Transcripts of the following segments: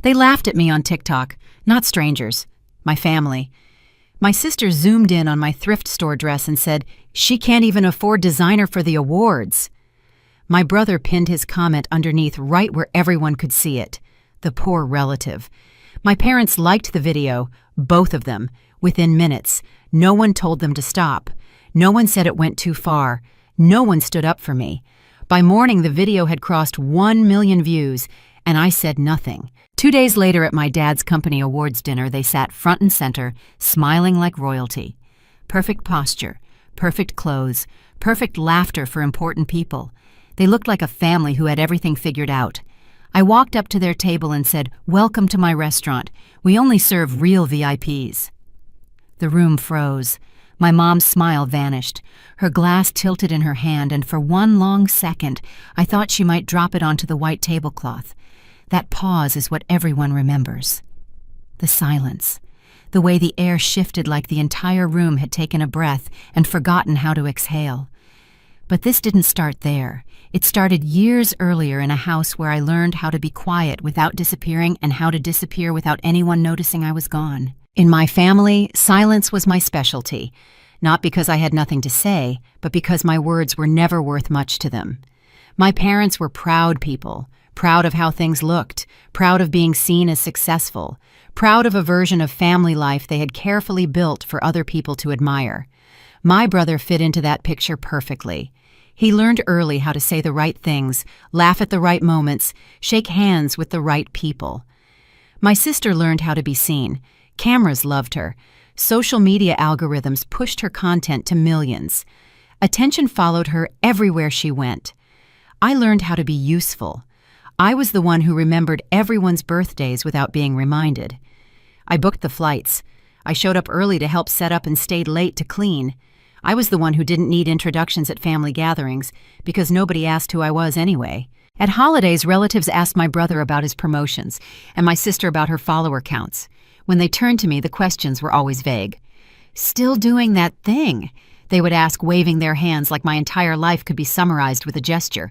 They laughed at me on TikTok, not strangers, my family. My sister zoomed in on my thrift store dress and said, "She can't even afford designer for the awards." My brother pinned his comment underneath right where everyone could see it. The poor relative. My parents liked the video, both of them, within minutes. No one told them to stop. No one said it went too far. No one stood up for me. By morning, the video had crossed 1 million views, and I said nothing. 2 days later at my dad's company awards dinner, they sat front and center, smiling like royalty. Perfect posture, perfect clothes, perfect laughter for important people. They looked like a family who had everything figured out. I walked up to their table and said, "Welcome to my restaurant. We only serve real VIPs." The room froze. My mom's smile vanished. Her glass tilted in her hand, and for one long second, I thought she might drop it onto the white tablecloth. That pause is what everyone remembers. The silence. The way the air shifted like the entire room had taken a breath and forgotten how to exhale. But this didn't start there. It started years earlier in a house where I learned how to be quiet without disappearing and how to disappear without anyone noticing I was gone. In my family, silence was my specialty, not because I had nothing to say, but because my words were never worth much to them. My parents were proud people, proud of how things looked, proud of being seen as successful, proud of a version of family life they had carefully built for other people to admire. My brother fit into that picture perfectly. He learned early how to say the right things, laugh at the right moments, shake hands with the right people. My sister learned how to be seen. Cameras loved her. Social media algorithms pushed her content to millions. Attention followed her everywhere she went. I learned how to be useful. I was the one who remembered everyone's birthdays without being reminded. I booked the flights. I showed up early to help set up and stayed late to clean. I was the one who didn't need introductions at family gatherings because nobody asked who I was anyway. At holidays, relatives asked my brother about his promotions and my sister about her follower counts. When they turned to me, the questions were always vague. "Still doing that thing?" they would ask, waving their hands like my entire life could be summarized with a gesture.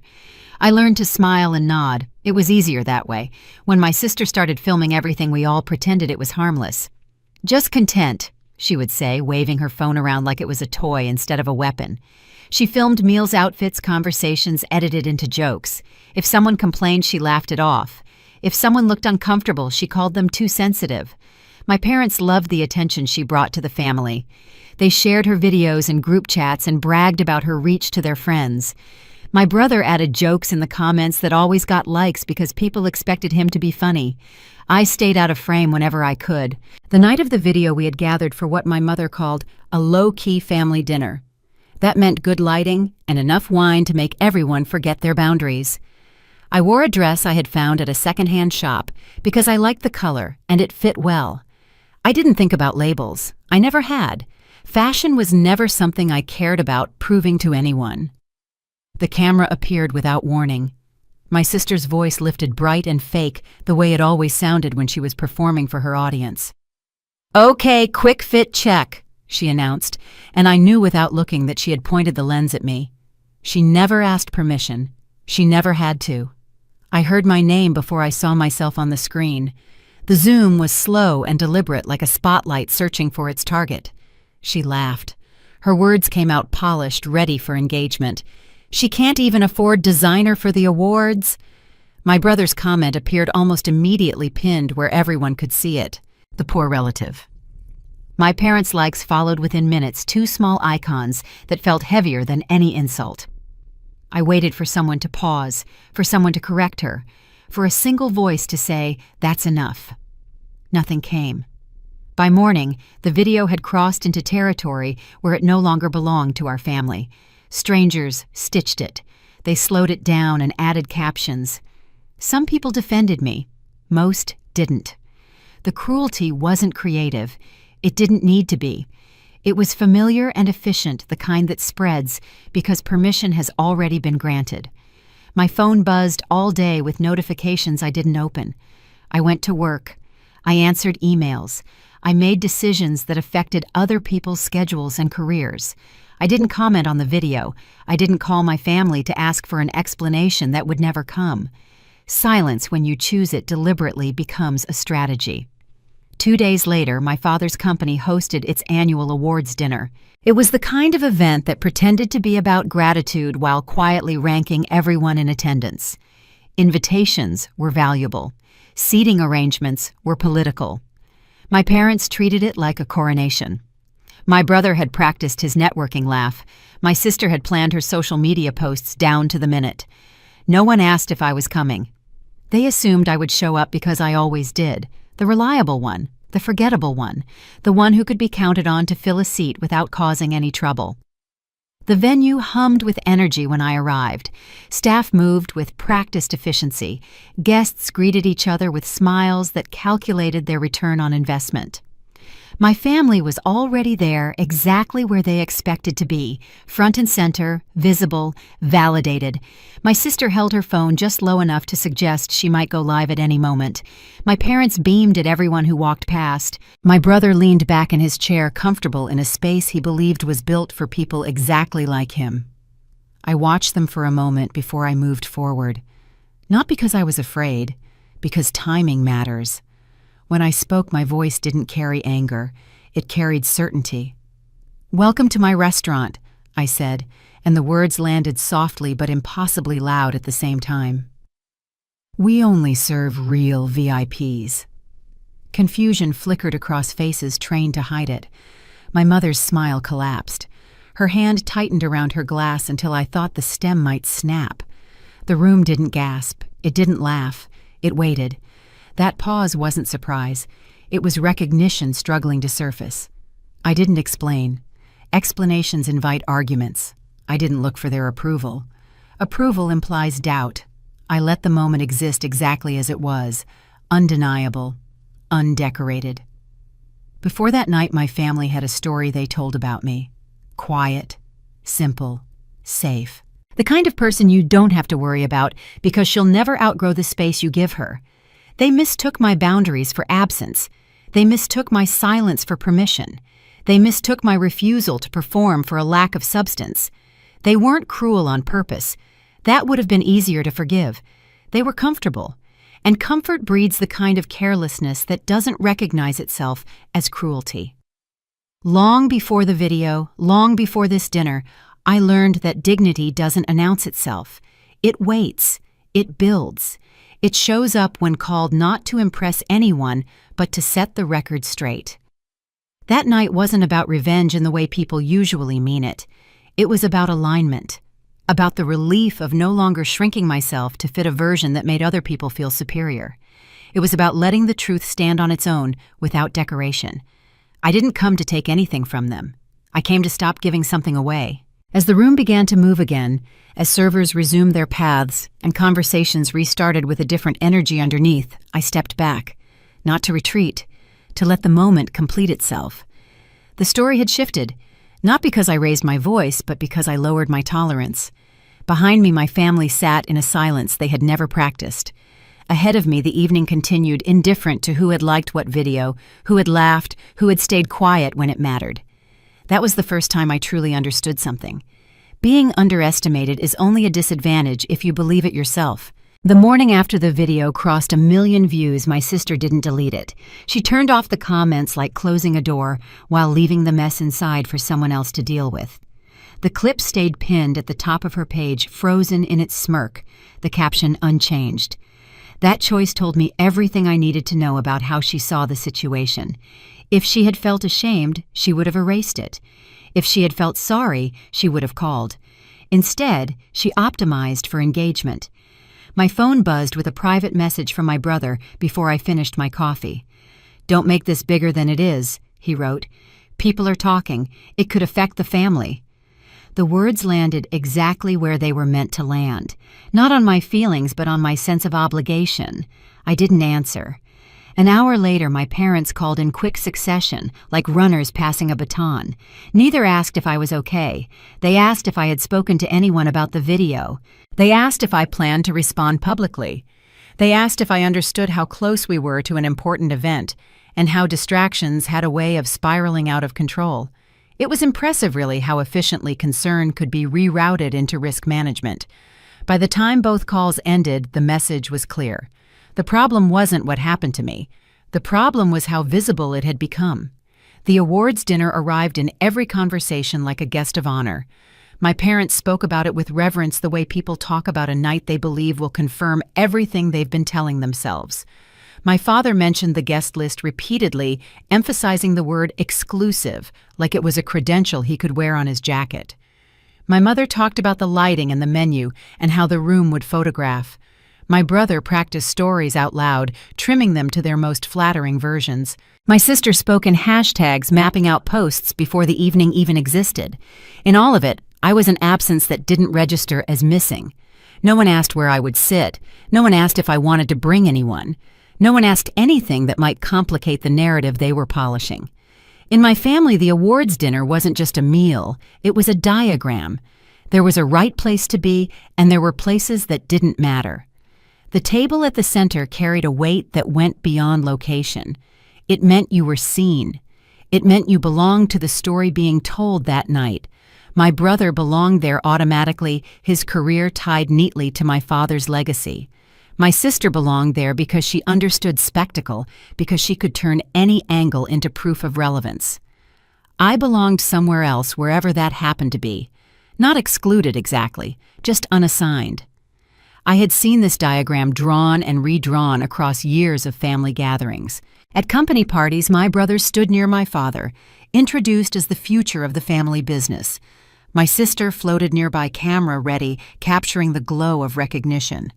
I learned to smile and nod. It was easier that way. When my sister started filming everything, we all pretended it was harmless. "Just content," she would say, waving her phone around like it was a toy instead of a weapon. She filmed meals, outfits, conversations, edited into jokes. If someone complained, she laughed it off. If someone looked uncomfortable, she called them too sensitive. My parents loved the attention she brought to the family. They shared her videos in group chats and bragged about her reach to their friends. My brother added jokes in the comments that always got likes because people expected him to be funny. I stayed out of frame whenever I could. The night of the video, we had gathered for what my mother called a low-key family dinner. That meant good lighting and enough wine to make everyone forget their boundaries. I wore a dress I had found at a secondhand shop because I liked the color and it fit well. I didn't think about labels. I never had. Fashion was never something I cared about proving to anyone. The camera appeared without warning. My sister's voice lifted bright and fake, the way it always sounded when she was performing for her audience. "Okay, quick fit check," she announced, and I knew without looking that she had pointed the lens at me. She never asked permission. She never had to. I heard my name before I saw myself on the screen. The zoom was slow and deliberate, like a spotlight searching for its target. She laughed. Her words came out polished, ready for engagement. "She can't even afford designer for the awards." My brother's comment appeared almost immediately pinned where everyone could see it. The poor relative. My parents' likes followed within minutes, two small icons that felt heavier than any insult. I waited for someone to pause, for someone to correct her, for a single voice to say, "That's enough." Nothing came. By morning, the video had crossed into territory where it no longer belonged to our family. Strangers stitched it. They slowed it down and added captions. Some people defended me. Most didn't. The cruelty wasn't creative. It didn't need to be. It was familiar and efficient, the kind that spreads because permission has already been granted. My phone buzzed all day with notifications I didn't open. I went to work. I answered emails. I made decisions that affected other people's schedules and careers. I didn't comment on the video. I didn't call my family to ask for an explanation that would never come. Silence, when you choose it deliberately, becomes a strategy. 2 days later, my father's company hosted its annual awards dinner. It was the kind of event that pretended to be about gratitude while quietly ranking everyone in attendance. Invitations were valuable. Seating arrangements were political. My parents treated it like a coronation. My brother had practiced his networking laugh. My sister had planned her social media posts down to the minute. No one asked if I was coming. They assumed I would show up because I always did. The reliable one, the forgettable one, the one who could be counted on to fill a seat without causing any trouble. The venue hummed with energy when I arrived. Staff moved with practiced efficiency. Guests greeted each other with smiles that calculated their return on investment. My family was already there, exactly where they expected to be, front and center, visible, validated. My sister held her phone just low enough to suggest she might go live at any moment. My parents beamed at everyone who walked past. My brother leaned back in his chair, comfortable in a space he believed was built for people exactly like him. I watched them for a moment before I moved forward. Not because I was afraid, because timing matters. When I spoke, my voice didn't carry anger. It carried certainty. "Welcome to my restaurant," I said, and the words landed softly but impossibly loud at the same time. "We only serve real VIPs." Confusion flickered across faces trained to hide it. My mother's smile collapsed. Her hand tightened around her glass until I thought the stem might snap. The room didn't gasp. It didn't laugh. It waited. That pause wasn't surprise. It was recognition struggling to surface. I didn't explain. Explanations invite arguments. I didn't look for their approval. Approval implies doubt. I let the moment exist exactly as it was, undeniable, undecorated. Before that night, my family had a story they told about me. Quiet, simple, safe. The kind of person you don't have to worry about because she'll never outgrow the space you give her. They mistook my boundaries for absence. They mistook my silence for permission. They mistook my refusal to perform for a lack of substance. They weren't cruel on purpose. That would have been easier to forgive. They were comfortable. And comfort breeds the kind of carelessness that doesn't recognize itself as cruelty. Long before the video, long before this dinner, I learned that dignity doesn't announce itself. It waits. It builds. It shows up when called not to impress anyone, but to set the record straight. That night wasn't about revenge in the way people usually mean it. It was about alignment, about the relief of no longer shrinking myself to fit a version that made other people feel superior. It was about letting the truth stand on its own without decoration. I didn't come to take anything from them. I came to stop giving something away. As the room began to move again, as servers resumed their paths and conversations restarted with a different energy underneath, I stepped back, not to retreat, to let the moment complete itself. The story had shifted, not because I raised my voice, but because I lowered my tolerance. Behind me, my family sat in a silence they had never practiced. Ahead of me, the evening continued, indifferent to who had liked what video, who had laughed, who had stayed quiet when it mattered. That was the first time I truly understood something. Being underestimated is only a disadvantage if you believe it yourself. The morning after the video crossed 1 million views, my sister didn't delete it. She turned off the comments like closing a door while leaving the mess inside for someone else to deal with. The clip stayed pinned at the top of her page, frozen in its smirk, the caption unchanged. That choice told me everything I needed to know about how she saw the situation. If she had felt ashamed, she would have erased it. If she had felt sorry, she would have called. Instead, she optimized for engagement. My phone buzzed with a private message from my brother before I finished my coffee. "Don't make this bigger than it is," he wrote. "People are talking. It could affect the family." The words landed exactly where they were meant to land. Not on my feelings, but on my sense of obligation. I didn't answer. An hour later, my parents called in quick succession, like runners passing a baton. Neither asked if I was okay. They asked if I had spoken to anyone about the video. They asked if I planned to respond publicly. They asked if I understood how close we were to an important event, and how distractions had a way of spiraling out of control. It was impressive, really, how efficiently concern could be rerouted into risk management. By the time both calls ended, the message was clear. The problem wasn't what happened to me. The problem was how visible it had become. The awards dinner arrived in every conversation like a guest of honor. My parents spoke about it with reverence, the way people talk about a night they believe will confirm everything they've been telling themselves. My father mentioned the guest list repeatedly, emphasizing the word exclusive, like it was a credential he could wear on his jacket. My mother talked about the lighting and the menu and how the room would photograph. My brother practiced stories out loud, trimming them to their most flattering versions. My sister spoke in hashtags, mapping out posts before the evening even existed. In all of it, I was an absence that didn't register as missing. No one asked where I would sit. No one asked if I wanted to bring anyone. No one asked anything that might complicate the narrative they were polishing. In my family, the awards dinner wasn't just a meal, it was a diagram. There was a right place to be, and there were places that didn't matter. The table at the center carried a weight that went beyond location. It meant you were seen. It meant you belonged to the story being told that night. My brother belonged there automatically, his career tied neatly to my father's legacy. My sister belonged there because she understood spectacle, because she could turn any angle into proof of relevance. I belonged somewhere else, wherever that happened to be. Not excluded exactly, just unassigned. I had seen this diagram drawn and redrawn across years of family gatherings. At company parties, my brother stood near my father, introduced as the future of the family business. My sister floated nearby, camera ready, capturing the glow of recognition.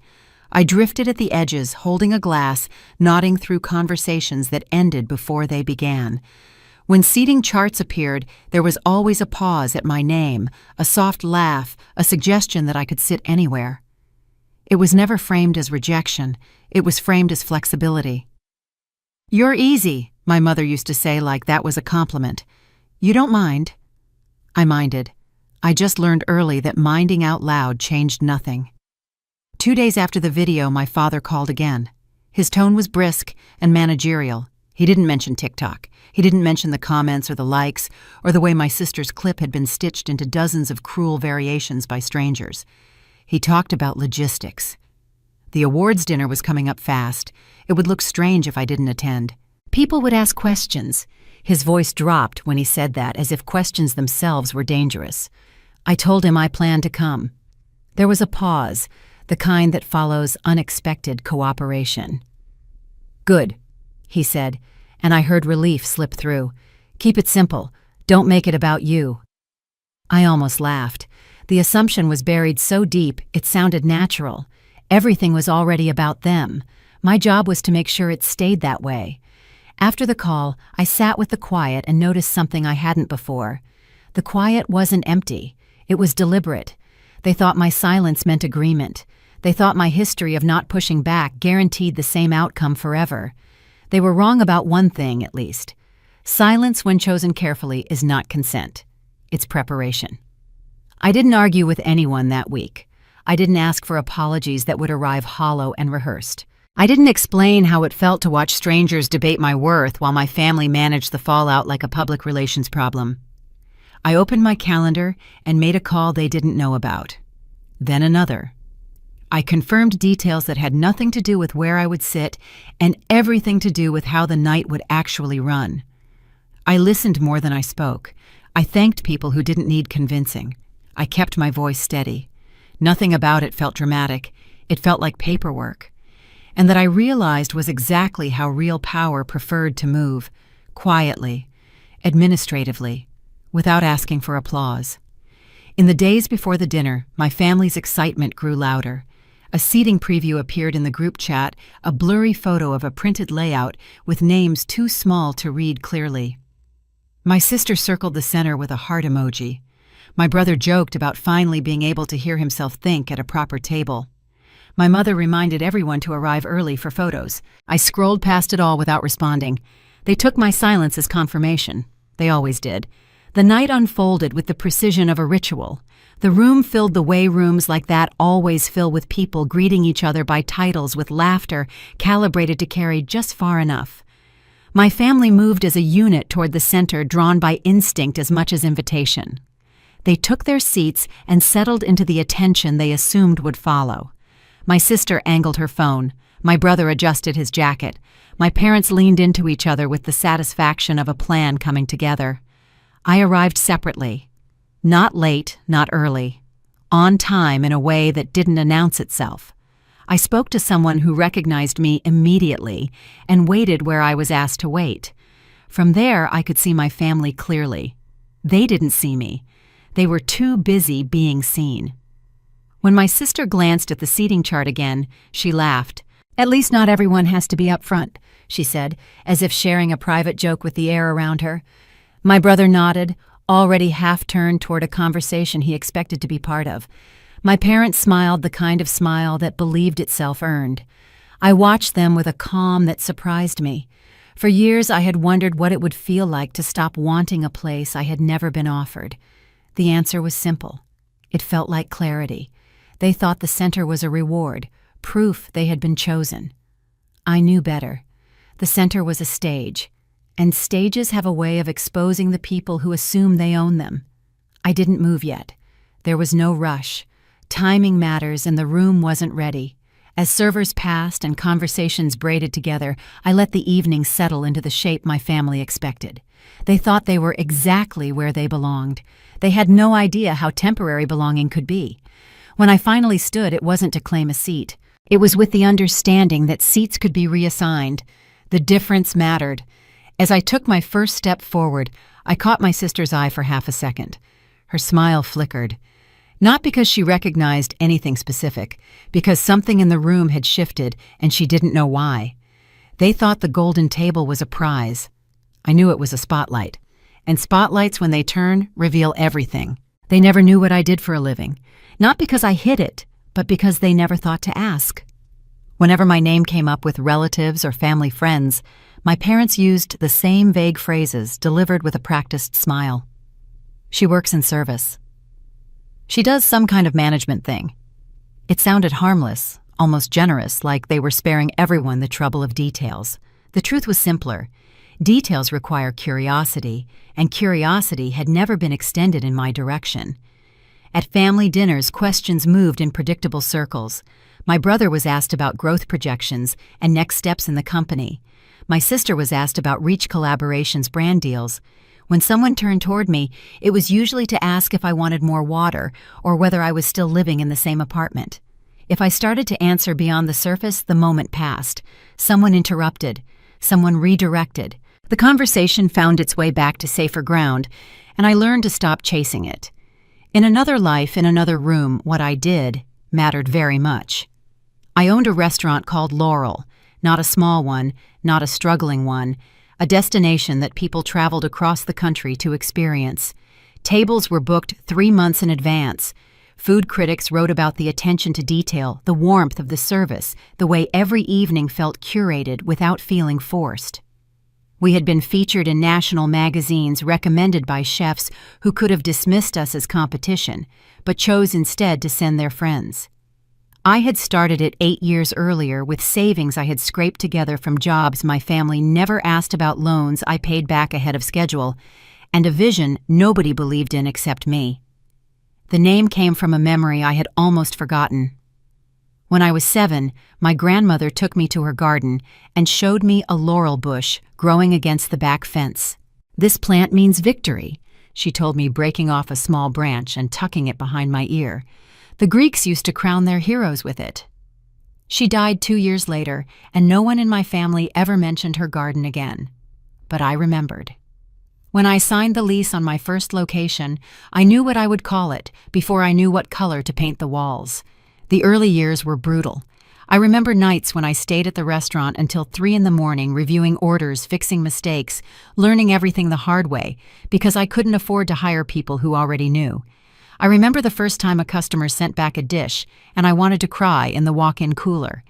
I drifted at the edges, holding a glass, nodding through conversations that ended before they began. When seating charts appeared, there was always a pause at my name, a soft laugh, a suggestion that I could sit anywhere. It was never framed as rejection. It was framed as flexibility. "You're easy," my mother used to say, like that was a compliment. "You don't mind." I minded. I just learned early that minding out loud changed nothing. 2 days after the video, my father called again. His tone was brisk and managerial. He didn't mention TikTok. He didn't mention the comments or the likes, or the way my sister's clip had been stitched into dozens of cruel variations by strangers. He talked about logistics. The awards dinner was coming up fast. It would look strange if I didn't attend. People would ask questions. His voice dropped when he said that, as if questions themselves were dangerous. I told him I planned to come. There was a pause, the kind that follows unexpected cooperation. "Good," he said, and I heard relief slip through. "Keep it simple. Don't make it about you." I almost laughed. The assumption was buried so deep it sounded natural. Everything was already about them. My job was to make sure it stayed that way. After the call, I sat with the quiet and noticed something I hadn't before. The quiet wasn't empty. It was deliberate. They thought my silence meant agreement. They thought my history of not pushing back guaranteed the same outcome forever. They were wrong about one thing, at least. Silence, when chosen carefully, is not consent. It's preparation. I didn't argue with anyone that week. I didn't ask for apologies that would arrive hollow and rehearsed. I didn't explain how it felt to watch strangers debate my worth while my family managed the fallout like a public relations problem. I opened my calendar and made a call they didn't know about. Then another. I confirmed details that had nothing to do with where I would sit and everything to do with how the night would actually run. I listened more than I spoke. I thanked people who didn't need convincing. I kept my voice steady. Nothing about it felt dramatic. It felt like paperwork. And that I realized was exactly how real power preferred to move, quietly, administratively, without asking for applause. In the days before the dinner, my family's excitement grew louder. A seating preview appeared in the group chat, a blurry photo of a printed layout with names too small to read clearly. My sister circled the center with a heart emoji. My brother joked about finally being able to hear himself think at a proper table. My mother reminded everyone to arrive early for photos. I scrolled past it all without responding. They took my silence as confirmation. They always did. The night unfolded with the precision of a ritual. The room filled the way rooms like that always fill with people greeting each other by titles with laughter calibrated to carry just far enough. My family moved as a unit toward the center, drawn by instinct as much as invitation. They took their seats and settled into the attention they assumed would follow. My sister angled her phone. My brother adjusted his jacket. My parents leaned into each other with the satisfaction of a plan coming together. I arrived separately. Not late, not early. On time in a way that didn't announce itself. I spoke to someone who recognized me immediately and waited where I was asked to wait. From there, I could see my family clearly. They didn't see me. They were too busy being seen. When my sister glanced at the seating chart again, she laughed. "At least not everyone has to be up front," she said, as if sharing a private joke with the air around her. My brother nodded, already half-turned toward a conversation he expected to be part of. My parents smiled the kind of smile that believed itself earned. I watched them with a calm that surprised me. For years I had wondered what it would feel like to stop wanting a place I had never been offered. The answer was simple. It felt like clarity. They thought the center was a reward, proof they had been chosen. I knew better. The center was a stage, and stages have a way of exposing the people who assume they own them. I didn't move yet. There was no rush. Timing matters, and the room wasn't ready. As servers passed and conversations braided together, I let the evening settle into the shape my family expected. They thought they were exactly where they belonged. They had no idea how temporary belonging could be. When I finally stood, it wasn't to claim a seat. It was with the understanding that seats could be reassigned. The difference mattered. As I took my first step forward, I caught my sister's eye for half a second. Her smile flickered. Not because she recognized anything specific, because something in the room had shifted and she didn't know why. They thought the golden table was a prize. I knew it was a spotlight. And spotlights, when they turn, reveal everything. They never knew what I did for a living. Not because I hid it, but because they never thought to ask. Whenever my name came up with relatives or family friends, my parents used the same vague phrases delivered with a practiced smile. "She works in service. She does some kind of management thing." It sounded harmless, almost generous, like they were sparing everyone the trouble of details. The truth was simpler. Details require curiosity, and curiosity had never been extended in my direction. At family dinners, questions moved in predictable circles. My brother was asked about growth projections and next steps in the company. My sister was asked about Reach Collaboration's brand deals. When someone turned toward me, it was usually to ask if I wanted more water or whether I was still living in the same apartment. If I started to answer beyond the surface, the moment passed. Someone interrupted. Someone redirected. The conversation found its way back to safer ground, and I learned to stop chasing it. In another life, in another room, what I did mattered very much. I owned a restaurant called Laurel, not a small one, not a struggling one, a destination that people traveled across the country to experience. Tables were booked 3 months in advance. Food critics wrote about the attention to detail, the warmth of the service, the way every evening felt curated without feeling forced. We had been featured in national magazines recommended by chefs who could have dismissed us as competition, but chose instead to send their friends. I had started it 8 years earlier with savings I had scraped together from jobs my family never asked about, loans I paid back ahead of schedule, and a vision nobody believed in except me. The name came from a memory I had almost forgotten. When I was 7, my grandmother took me to her garden and showed me a laurel bush growing against the back fence. "This plant means victory," she told me, breaking off a small branch and tucking it behind my ear. "The Greeks used to crown their heroes with it." She died 2 years later, and no one in my family ever mentioned her garden again. But I remembered. When I signed the lease on my first location, I knew what I would call it before I knew what color to paint the walls. The early years were brutal. I remember nights when I stayed at the restaurant until 3 in the morning, reviewing orders, fixing mistakes, learning everything the hard way, because I couldn't afford to hire people who already knew. I remember the first time a customer sent back a dish, and I wanted to cry in the walk-in cooler.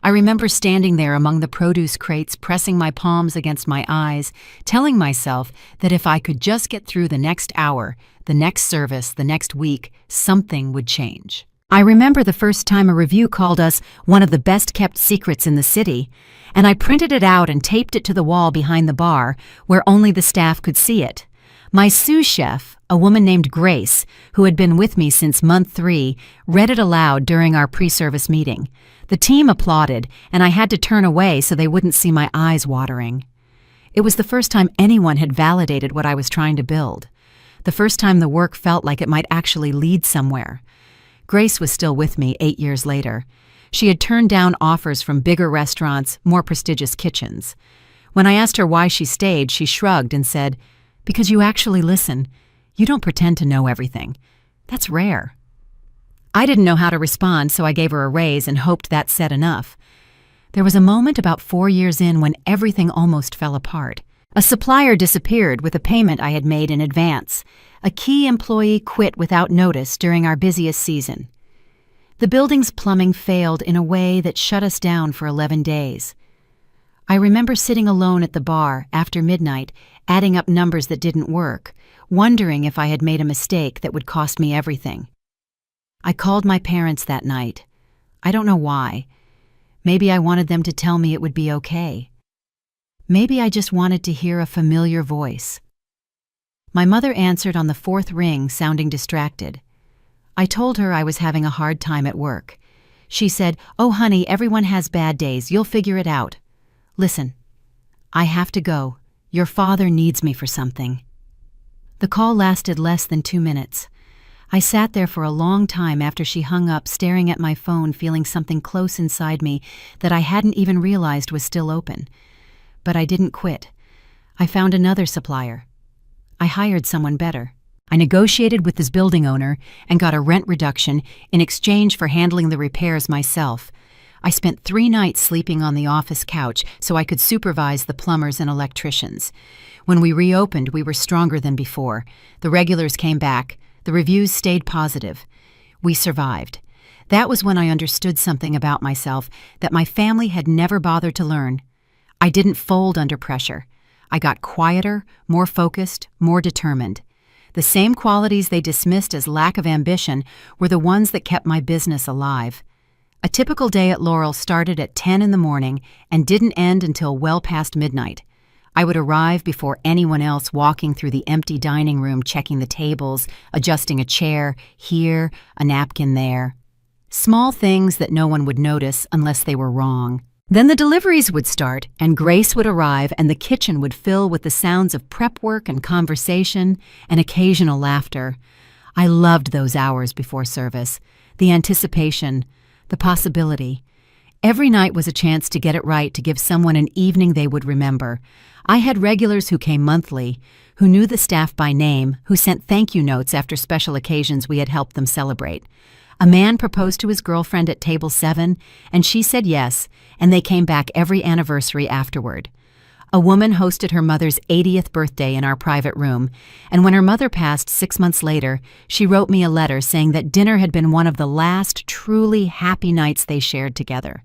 I remember standing there among the produce crates, pressing my palms against my eyes, telling myself that if I could just get through the next hour, the next service, the next week, something would change. I remember the first time a review called us one of the best-kept secrets in the city, and I printed it out and taped it to the wall behind the bar where only the staff could see it. My sous chef, A woman named Grace, who had been with me since month 3, read it aloud during our pre-service meeting. The team applauded, and I had to turn away so they wouldn't see my eyes watering. It was the first time anyone had validated what I was trying to build. The first time the work felt like it might actually lead somewhere. Grace was still with me 8 years later. She had turned down offers from bigger restaurants, more prestigious kitchens. When I asked her why she stayed, she shrugged and said, "Because you actually listen. You don't pretend to know everything. That's rare." I didn't know how to respond, so I gave her a raise and hoped that said enough. There was a moment about 4 years in when everything almost fell apart. A supplier disappeared with a payment I had made in advance. A key employee quit without notice during our busiest season. The building's plumbing failed in a way that shut us down for 11 days. I remember sitting alone at the bar after midnight, adding up numbers that didn't work, wondering if I had made a mistake that would cost me everything. I called my parents that night. I don't know why. Maybe I wanted them to tell me it would be okay. Maybe I just wanted to hear a familiar voice. My mother answered on the 4th ring, sounding distracted. I told her I was having a hard time at work. She said, "Oh, honey, everyone has bad days. You'll figure it out. Listen, I have to go. Your father needs me for something." The call lasted less than 2 minutes. I sat there for a long time after she hung up, staring at my phone, feeling something close inside me that I hadn't even realized was still open. But I didn't quit. I found another supplier. I hired someone better. I negotiated with this building owner and got a rent reduction in exchange for handling the repairs myself. I spent 3 nights sleeping on the office couch so I could supervise the plumbers and electricians. When we reopened, we were stronger than before. The regulars came back. The reviews stayed positive. We survived. That was when I understood something about myself that my family had never bothered to learn. I didn't fold under pressure. I got quieter, more focused, more determined. The same qualities they dismissed as lack of ambition were the ones that kept my business alive. A typical day at Laurel started at 10 in the morning and didn't end until well past midnight. I would arrive before anyone else, walking through the empty dining room, checking the tables, adjusting a chair here, a napkin there. Small things that no one would notice unless they were wrong. Then the deliveries would start, and Grace would arrive, and the kitchen would fill with the sounds of prep work and conversation and occasional laughter. I loved those hours before service, the anticipation, the possibility. Every night was a chance to get it right, to give someone an evening they would remember. I had regulars who came monthly, who knew the staff by name, who sent thank you notes after special occasions we had helped them celebrate. A man proposed to his girlfriend at table 7, and she said yes, and they came back every anniversary afterward. A woman hosted her mother's 80th birthday in our private room, and when her mother passed 6 months later, she wrote me a letter saying that dinner had been one of the last truly happy nights they shared together.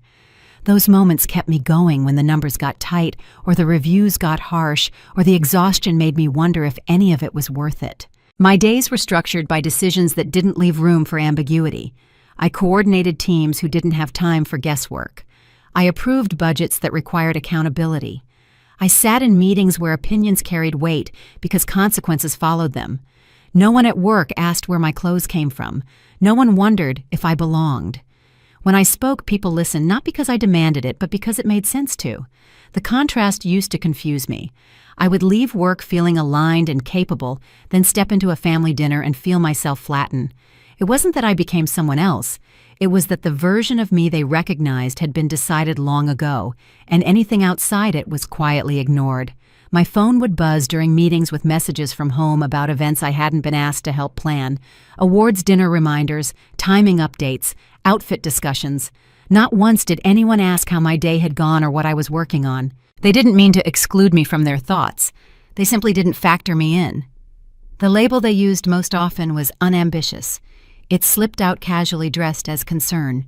Those moments kept me going when the numbers got tight, or the reviews got harsh, or the exhaustion made me wonder if any of it was worth it. My days were structured by decisions that didn't leave room for ambiguity. I coordinated teams who didn't have time for guesswork. I approved budgets that required accountability. I sat in meetings where opinions carried weight because consequences followed them. No one at work asked where my clothes came from. No one wondered if I belonged. When I spoke, people listened not because I demanded it, but because it made sense to. The contrast used to confuse me. I would leave work feeling aligned and capable, then step into a family dinner and feel myself flatten. It wasn't that I became someone else. It was that the version of me they recognized had been decided long ago, and anything outside it was quietly ignored. My phone would buzz during meetings with messages from home about events I hadn't been asked to help plan, awards dinner reminders, timing updates, outfit discussions. Not once did anyone ask how my day had gone or what I was working on. They didn't mean to exclude me from their thoughts. They simply didn't factor me in. The label they used most often was unambitious. It slipped out casually dressed as concern.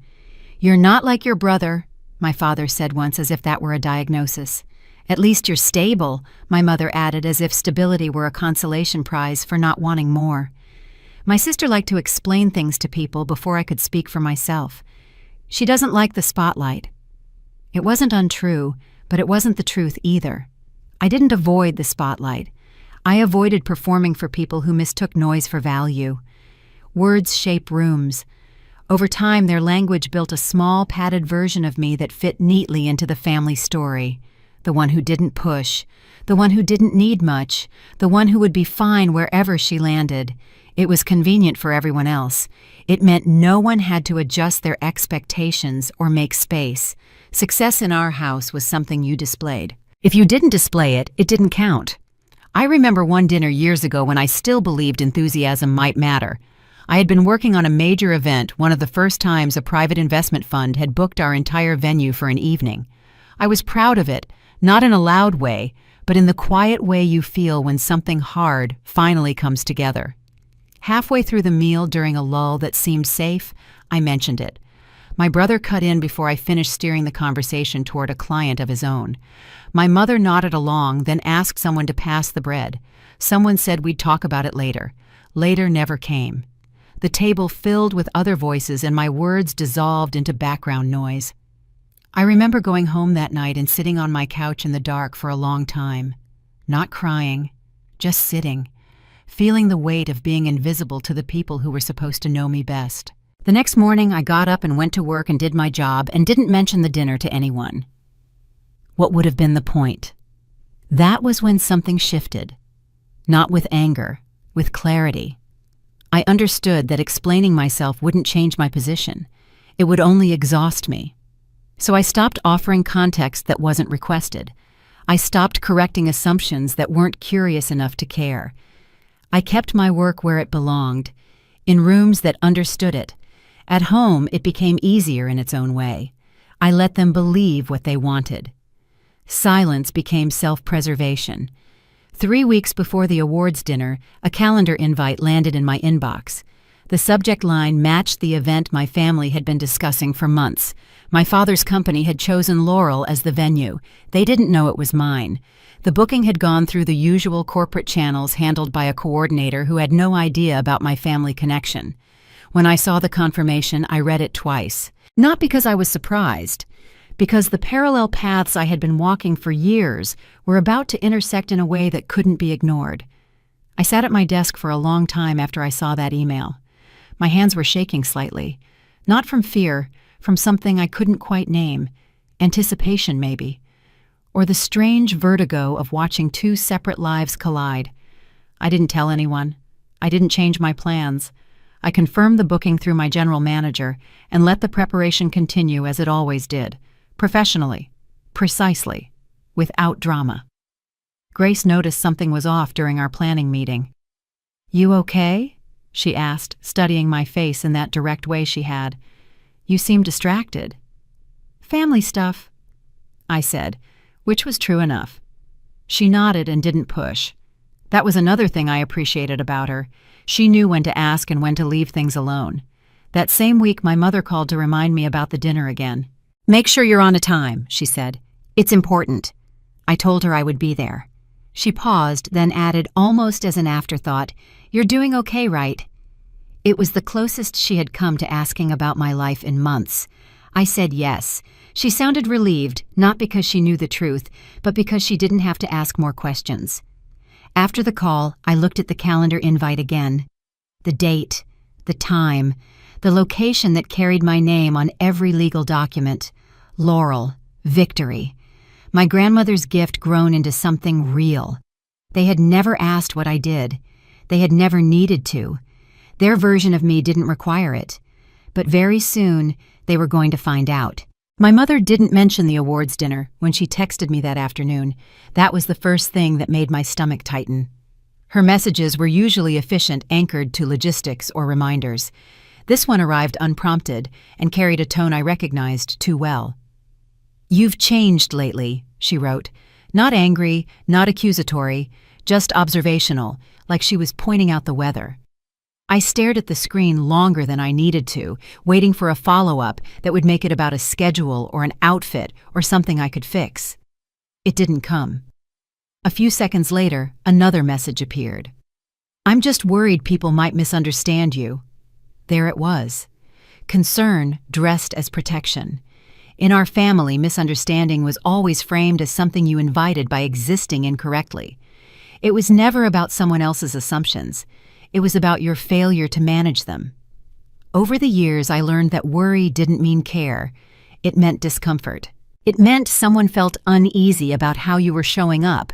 "You're not like your brother," my father said once, as if that were a diagnosis. "At least you're stable," my mother added, as if stability were a consolation prize for not wanting more. My sister liked to explain things to people before I could speak for myself. She doesn't like the spotlight. It wasn't untrue, but it wasn't the truth either. I didn't avoid the spotlight. I avoided performing for people who mistook noise for value. Words shape rooms. Over time, their language built a small, padded version of me that fit neatly into the family story. The one who didn't push, the one who didn't need much, the one who would be fine wherever she landed. It was convenient for everyone else. It meant no one had to adjust their expectations or make space. Success in our house was something you displayed. If you didn't display it, it didn't count. I remember one dinner years ago when I still believed enthusiasm might matter. I had been working on a major event, one of the first times a private investment fund had booked our entire venue for an evening. I was proud of it, not in a loud way, but in the quiet way you feel when something hard finally comes together. Halfway through the meal, during a lull that seemed safe, I mentioned it. My brother cut in before I finished steering the conversation toward a client of his own. My mother nodded along, then asked someone to pass the bread. Someone said we'd talk about it later. Later never came. The table filled with other voices and my words dissolved into background noise. I remember going home that night and sitting on my couch in the dark for a long time. Not crying, just sitting, feeling the weight of being invisible to the people who were supposed to know me best. The next morning, I got up and went to work and did my job and didn't mention the dinner to anyone. What would have been the point? That was when something shifted. Not with anger, with clarity. I understood that explaining myself wouldn't change my position. It would only exhaust me. So I stopped offering context that wasn't requested. I stopped correcting assumptions that weren't curious enough to care. I kept my work where it belonged, in rooms that understood it. At home, it became easier in its own way. I let them believe what they wanted. Silence became self-preservation. 3 weeks before the awards dinner, a calendar invite landed in my inbox. The subject line matched the event my family had been discussing for months. My father's company had chosen Laurel as the venue. They didn't know it was mine. The booking had gone through the usual corporate channels handled by a coordinator who had no idea about my family connection. When I saw the confirmation, I read it twice. Not because I was surprised, because the parallel paths I had been walking for years were about to intersect in a way that couldn't be ignored. I sat at my desk for a long time after I saw that email. My hands were shaking slightly, not from fear, from something I couldn't quite name, anticipation maybe, or the strange vertigo of watching two separate lives collide. I didn't tell anyone. I didn't change my plans. I confirmed the booking through my general manager and let the preparation continue as it always did, professionally, precisely, without drama. Grace noticed something was off during our planning meeting. "You okay?" she asked, studying my face in that direct way she had. "You seem distracted." "Family stuff," I said, which was true enough. She nodded and didn't push. That was another thing I appreciated about her. She knew when to ask and when to leave things alone. That same week, my mother called to remind me about the dinner again. "Make sure you're on a time," she said. "It's important." I told her I would be there. She paused, then added, almost as an afterthought, "You're doing okay, right?" It was the closest she had come to asking about my life in months. I said yes. She sounded relieved, not because she knew the truth, but because she didn't have to ask more questions. After the call, I looked at the calendar invite again. The date, the time, the location that carried my name on every legal document. Laurel, victory. My grandmother's gift grown into something real. They had never asked what I did. They had never needed to. Their version of me didn't require it. But very soon, they were going to find out. My mother didn't mention the awards dinner when she texted me that afternoon. That was the first thing that made my stomach tighten. Her messages were usually efficient, anchored to logistics or reminders. This one arrived unprompted and carried a tone I recognized too well. "You've changed lately," she wrote. Not angry, not accusatory, just observational, like she was pointing out the weather. I stared at the screen longer than I needed to, waiting for a follow-up that would make it about a schedule or an outfit or something I could fix. It didn't come. A few seconds later, another message appeared. "I'm just worried people might misunderstand you." There it was. Concern dressed as protection. In our family, misunderstanding was always framed as something you invited by existing incorrectly. It was never about someone else's assumptions. It was about your failure to manage them. Over the years, I learned that worry didn't mean care. It meant discomfort. It meant someone felt uneasy about how you were showing up,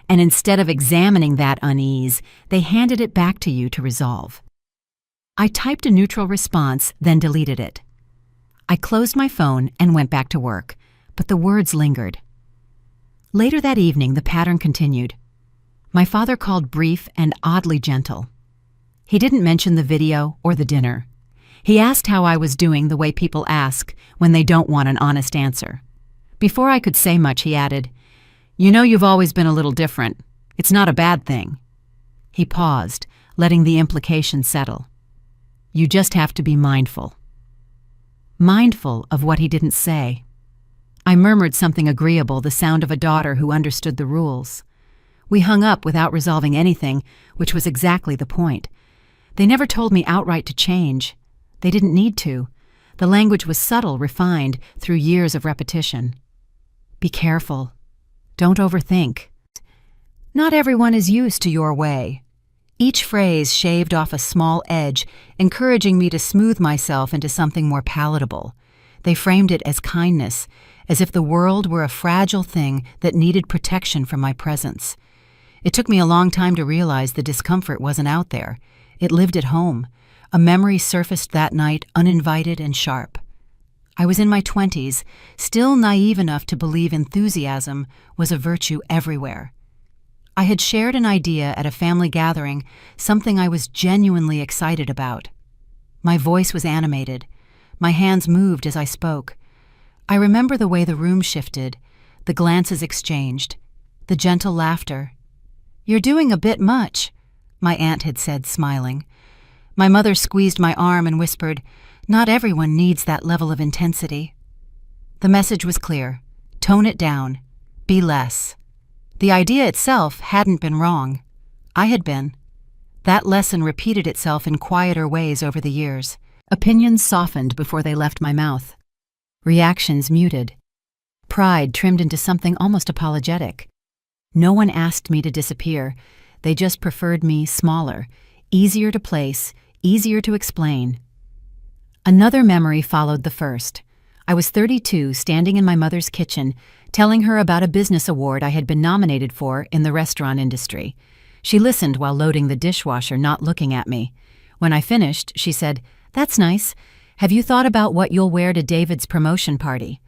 and instead of examining that unease, they handed it back to you to resolve. I typed a neutral response, then deleted it. I closed my phone and went back to work, but the words lingered. Later that evening, the pattern continued. My father called brief and oddly gentle. He didn't mention the video or the dinner. He asked how I was doing the way people ask when they don't want an honest answer. Before I could say much, he added, "You know you've always been a little different. It's not a bad thing." He paused, letting the implication settle. You just have to be mindful. Mindful of what he didn't say. I murmured something agreeable, the sound of a daughter who understood the rules. We hung up without resolving anything, which was exactly the point. They never told me outright to change. They didn't need to. The language was subtle, refined, through years of repetition. Be careful. Don't overthink. Not everyone is used to your way. Each phrase shaved off a small edge, encouraging me to smooth myself into something more palatable. They framed it as kindness, as if the world were a fragile thing that needed protection from my presence. It took me a long time to realize the discomfort wasn't out there. It lived at home. A memory surfaced that night, uninvited and sharp. I was in my 20s, still naive enough to believe enthusiasm was a virtue everywhere. I had shared an idea at a family gathering, something I was genuinely excited about. My voice was animated. My hands moved as I spoke. I remember the way the room shifted, the glances exchanged, the gentle laughter. "You're doing a bit much," my aunt had said, smiling. My mother squeezed my arm and whispered, "Not everyone needs that level of intensity." The message was clear. Tone it down. Be less. The idea itself hadn't been wrong. I had been. That lesson repeated itself in quieter ways over the years. Opinions softened before they left my mouth. Reactions muted. Pride trimmed into something almost apologetic. No one asked me to disappear. They just preferred me smaller, easier to place, easier to explain. Another memory followed the first. I was 32, standing in my mother's kitchen, telling her about a business award I had been nominated for in the restaurant industry. She listened while loading the dishwasher, not looking at me. When I finished, she said, "That's nice. Have you thought about what you'll wear to David's promotion party?"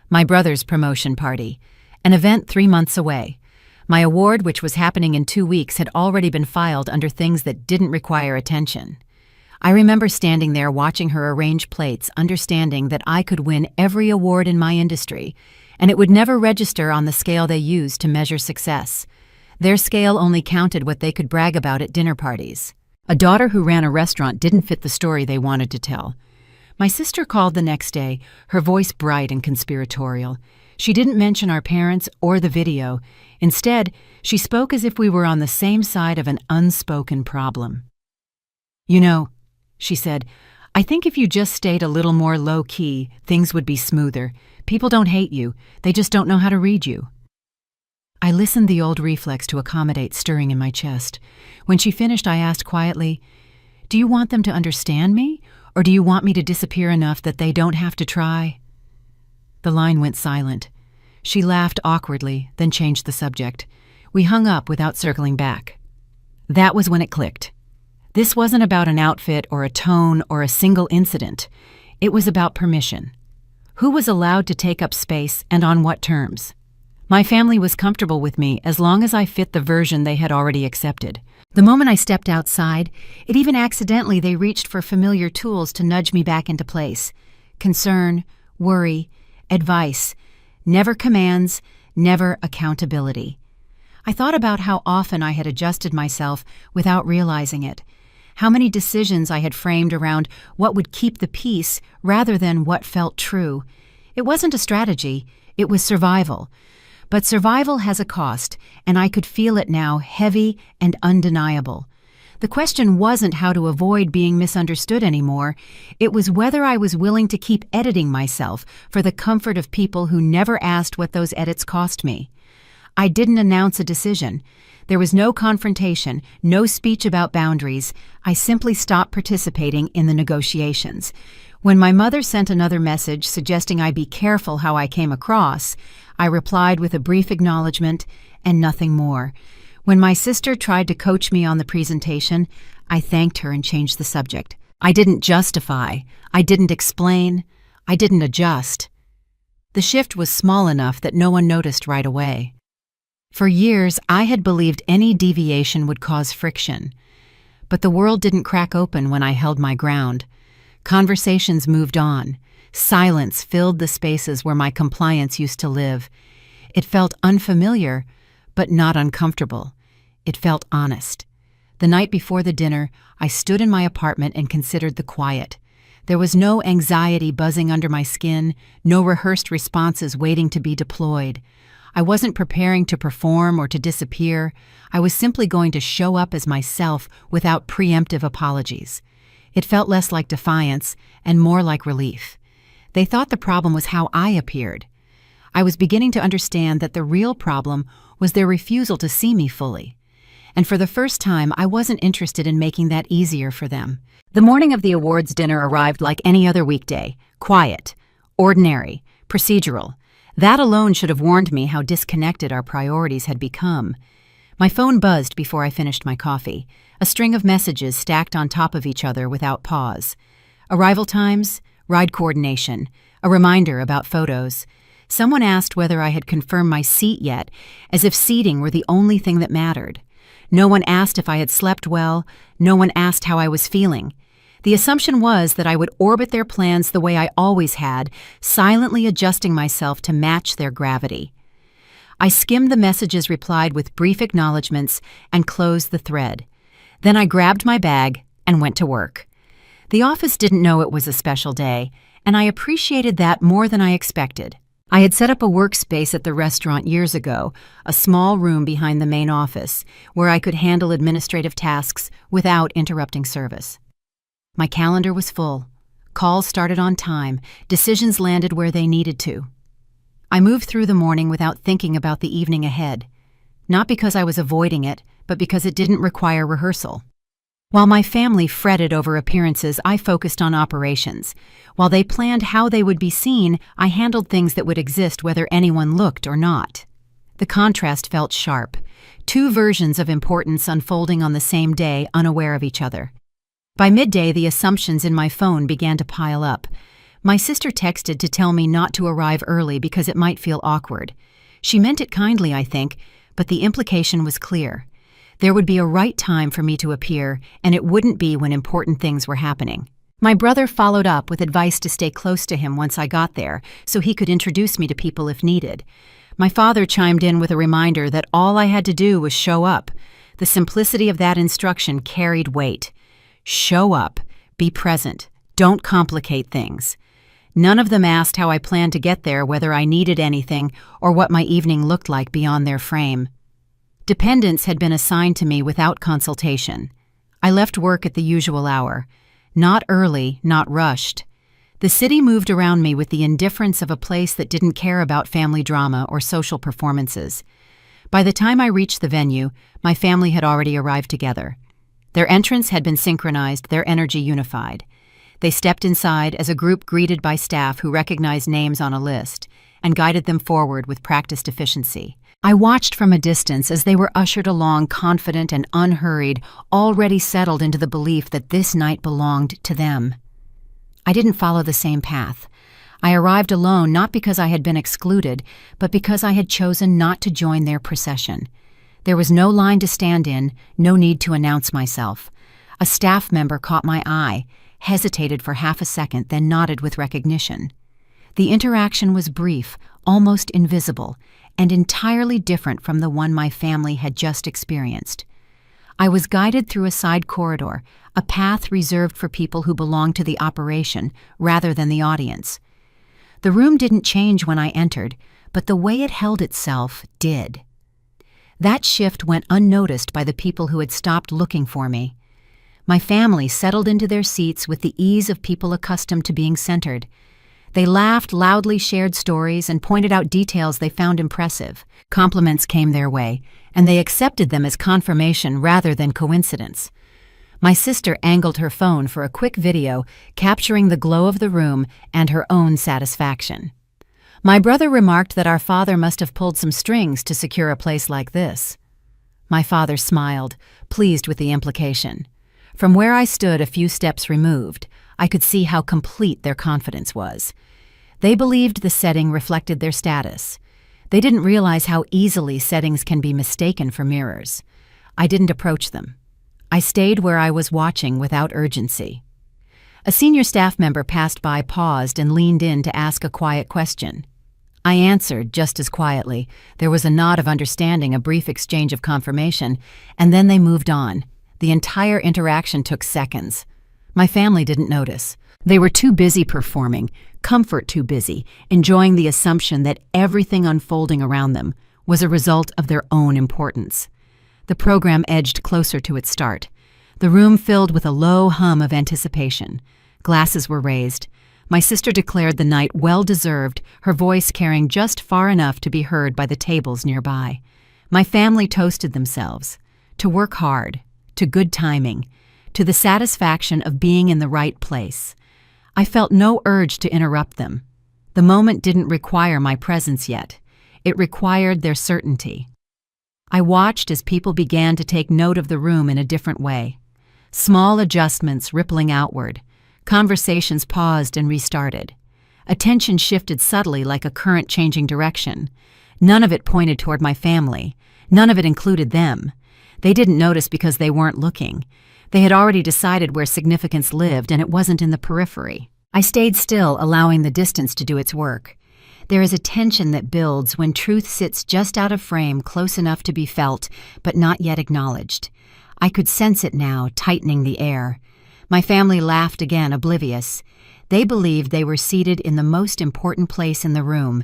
My brother's promotion party. An event 3 months away. My award, which was happening in 2 weeks, had already been filed under things that didn't require attention. I remember standing there watching her arrange plates, understanding that I could win every award in my industry, and it would never register on the scale they used to measure success. Their scale only counted what they could brag about at dinner parties. A daughter who ran a restaurant didn't fit the story they wanted to tell. My sister called the next day, her voice bright and conspiratorial. She didn't mention our parents or the video. Instead, she spoke as if we were on the same side of an unspoken problem. "You know," she said, "I think if you just stayed a little more low-key, things would be smoother. People don't hate you. They just don't know how to read you." I listened, the old reflex to accommodate stirring in my chest. When she finished, I asked quietly, "Do you want them to understand me, or do you want me to disappear enough that they don't have to try?" The line went silent. She laughed awkwardly, then changed the subject. We hung up without circling back. That was when it clicked. This wasn't about an outfit or a tone or a single incident. It was about permission. Who was allowed to take up space and on what terms? My family was comfortable with me as long as I fit the version they had already accepted. The moment I stepped outside, it even accidentally they reached for familiar tools to nudge me back into place. Concern, worry, advice. Never commands, never accountability. I thought about how often I had adjusted myself without realizing it. How many decisions I had framed around what would keep the peace rather than what felt true. It wasn't a strategy, it was survival. But survival has a cost, and I could feel it now, heavy and undeniable. The question wasn't how to avoid being misunderstood anymore. It was whether I was willing to keep editing myself for the comfort of people who never asked what those edits cost me. I didn't announce a decision. There was no confrontation, no speech about boundaries. I simply stopped participating in the negotiations. When my mother sent another message suggesting I be careful how I came across, I replied with a brief acknowledgement and nothing more. When my sister tried to coach me on the presentation, I thanked her and changed the subject. I didn't justify, I didn't explain, I didn't adjust. The shift was small enough that no one noticed right away. For years, I had believed any deviation would cause friction. But the world didn't crack open when I held my ground. Conversations moved on. Silence filled the spaces where my compliance used to live. It felt unfamiliar, but not uncomfortable. It felt honest. The night before the dinner, I stood in my apartment and considered the quiet. There was no anxiety buzzing under my skin, no rehearsed responses waiting to be deployed. I wasn't preparing to perform or to disappear. I was simply going to show up as myself without preemptive apologies. It felt less like defiance and more like relief. They thought the problem was how I appeared. I was beginning to understand that the real problem was their refusal to see me fully. And for the first time, I wasn't interested in making that easier for them. The morning of the awards dinner arrived like any other weekday, quiet, ordinary, procedural. That alone should have warned me how disconnected our priorities had become. My phone buzzed before I finished my coffee, a string of messages stacked on top of each other without pause. Arrival times, ride coordination, a reminder about photos. Someone asked whether I had confirmed my seat yet, as if seating were the only thing that mattered. No one asked if I had slept well. No one asked how I was feeling. The assumption was that I would orbit their plans the way I always had, silently adjusting myself to match their gravity. I skimmed the messages replied with brief acknowledgments and closed the thread. Then I grabbed my bag and went to work. The office didn't know it was a special day, and I appreciated that more than I expected. I had set up a workspace at the restaurant years ago, a small room behind the main office, where I could handle administrative tasks without interrupting service. My calendar was full. Calls started on time. Decisions landed where they needed to. I moved through the morning without thinking about the evening ahead, not because I was avoiding it, but because it didn't require rehearsal. While my family fretted over appearances, I focused on operations. While they planned how they would be seen, I handled things that would exist whether anyone looked or not. The contrast felt sharp. Two versions of importance unfolding on the same day, unaware of each other. By midday, the assumptions in my phone began to pile up. My sister texted to tell me not to arrive early because it might feel awkward. She meant it kindly, I think, but the implication was clear. There would be a right time for me to appear, and it wouldn't be when important things were happening. My brother followed up with advice to stay close to him once I got there, so he could introduce me to people if needed. My father chimed in with a reminder that all I had to do was show up. The simplicity of that instruction carried weight. Show up, be present, don't complicate things. None of them asked how I planned to get there, whether I needed anything, or what my evening looked like beyond their frame. Dependents had been assigned to me without consultation. I left work at the usual hour. Not early, not rushed. The city moved around me with the indifference of a place that didn't care about family drama or social performances. By the time I reached the venue, my family had already arrived together. Their entrance had been synchronized, their energy unified. They stepped inside as a group greeted by staff who recognized names on a list and guided them forward with practiced efficiency. I watched from a distance as they were ushered along confident and unhurried, already settled into the belief that this night belonged to them. I didn't follow the same path. I arrived alone not because I had been excluded, but because I had chosen not to join their procession. There was no line to stand in, no need to announce myself. A staff member caught my eye, hesitated for half a second, then nodded with recognition. The interaction was brief, almost invisible, and entirely different from the one my family had just experienced. I was guided through a side corridor, a path reserved for people who belonged to the operation rather than the audience. The room didn't change when I entered, but the way it held itself did. That shift went unnoticed by the people who had stopped looking for me. My family settled into their seats with the ease of people accustomed to being centered. They laughed, loudly shared stories, and pointed out details they found impressive. Compliments came their way, and they accepted them as confirmation rather than coincidence. My sister angled her phone for a quick video, capturing the glow of the room and her own satisfaction. My brother remarked that our father must have pulled some strings to secure a place like this. My father smiled, pleased with the implication. From where I stood a few steps removed, I could see how complete their confidence was. They believed the setting reflected their status. They didn't realize how easily settings can be mistaken for mirrors. I didn't approach them. I stayed where I was watching without urgency. A senior staff member passed by, paused, and leaned in to ask a quiet question. I answered just as quietly. There was a nod of understanding, a brief exchange of confirmation, and then they moved on. The entire interaction took seconds. My family didn't notice. They were too busy performing, comfort too busy, enjoying the assumption that everything unfolding around them was a result of their own importance. The program edged closer to its start. The room filled with a low hum of anticipation. Glasses were raised. My sister declared the night well-deserved, her voice carrying just far enough to be heard by the tables nearby. My family toasted themselves. To work hard, to good timing, to the satisfaction of being in the right place. I felt no urge to interrupt them. The moment didn't require my presence yet. It required their certainty. I watched as people began to take note of the room in a different way. Small adjustments rippling outward. Conversations paused and restarted. Attention shifted subtly like a current changing direction. None of it pointed toward my family. None of it included them. They didn't notice because they weren't looking. They had already decided where significance lived, and it wasn't in the periphery. I stayed still, allowing the distance to do its work. There is a tension that builds when truth sits just out of frame, close enough to be felt, but not yet acknowledged. I could sense it now, tightening the air. My family laughed again, oblivious. They believed they were seated in the most important place in the room.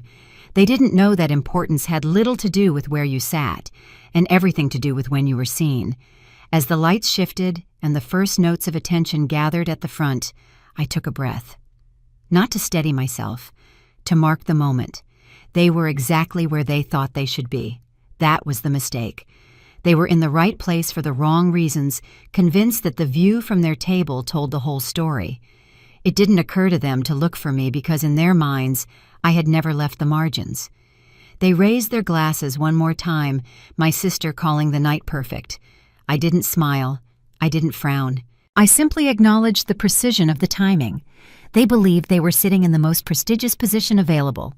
They didn't know that importance had little to do with where you sat, and everything to do with when you were seen. As the lights shifted and the first notes of attention gathered at the front, I took a breath. Not to steady myself, to mark the moment. They were exactly where they thought they should be. That was the mistake. They were in the right place for the wrong reasons, convinced that the view from their table told the whole story. It didn't occur to them to look for me because in their minds, I had never left the margins. They raised their glasses one more time, my sister calling the night perfect. I didn't smile. I didn't frown. I simply acknowledged the precision of the timing. They believed they were sitting in the most prestigious position available.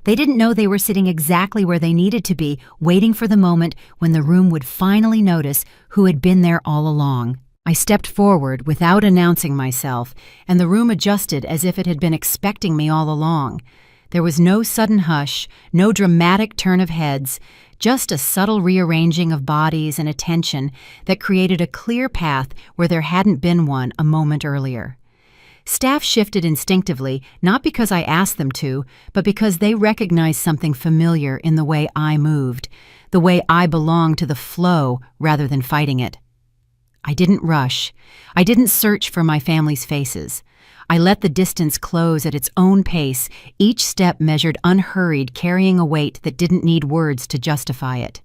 They didn't know they were sitting exactly where they needed to be, waiting for the moment when the room would finally notice who had been there all along. I stepped forward without announcing myself, and the room adjusted as if it had been expecting me all along. There was no sudden hush, no dramatic turn of heads, just a subtle rearranging of bodies and attention that created a clear path where there hadn't been one a moment earlier. Staff shifted instinctively, not because I asked them to, but because they recognized something familiar in the way I moved, the way I belonged to the flow rather than fighting it. I didn't rush. I didn't search for my family's faces. I let the distance close at its own pace, each step measured unhurried, carrying a weight that didn't need words to justify it.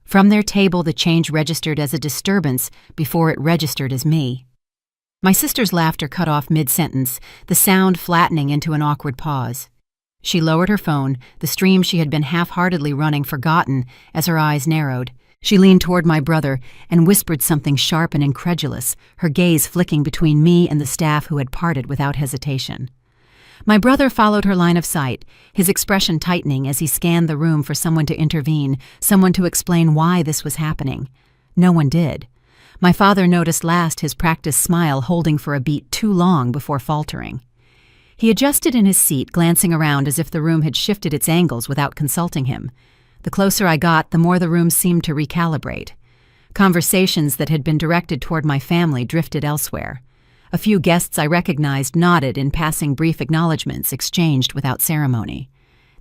From their table, the change registered as a disturbance before it registered as me. My sister's laughter cut off mid-sentence, the sound flattening into an awkward pause. She lowered her phone, the stream she had been half-heartedly running forgotten as her eyes narrowed. She leaned toward my brother and whispered something sharp and incredulous, her gaze flicking between me and the staff who had parted without hesitation. My brother followed her line of sight, his expression tightening as he scanned the room for someone to intervene, someone to explain why this was happening. No one did. My father noticed last his practiced smile holding for a beat too long before faltering. He adjusted in his seat, glancing around as if the room had shifted its angles without consulting him. The closer I got, the more the room seemed to recalibrate. Conversations that had been directed toward my family drifted elsewhere. A few guests I recognized nodded in passing brief acknowledgments exchanged without ceremony.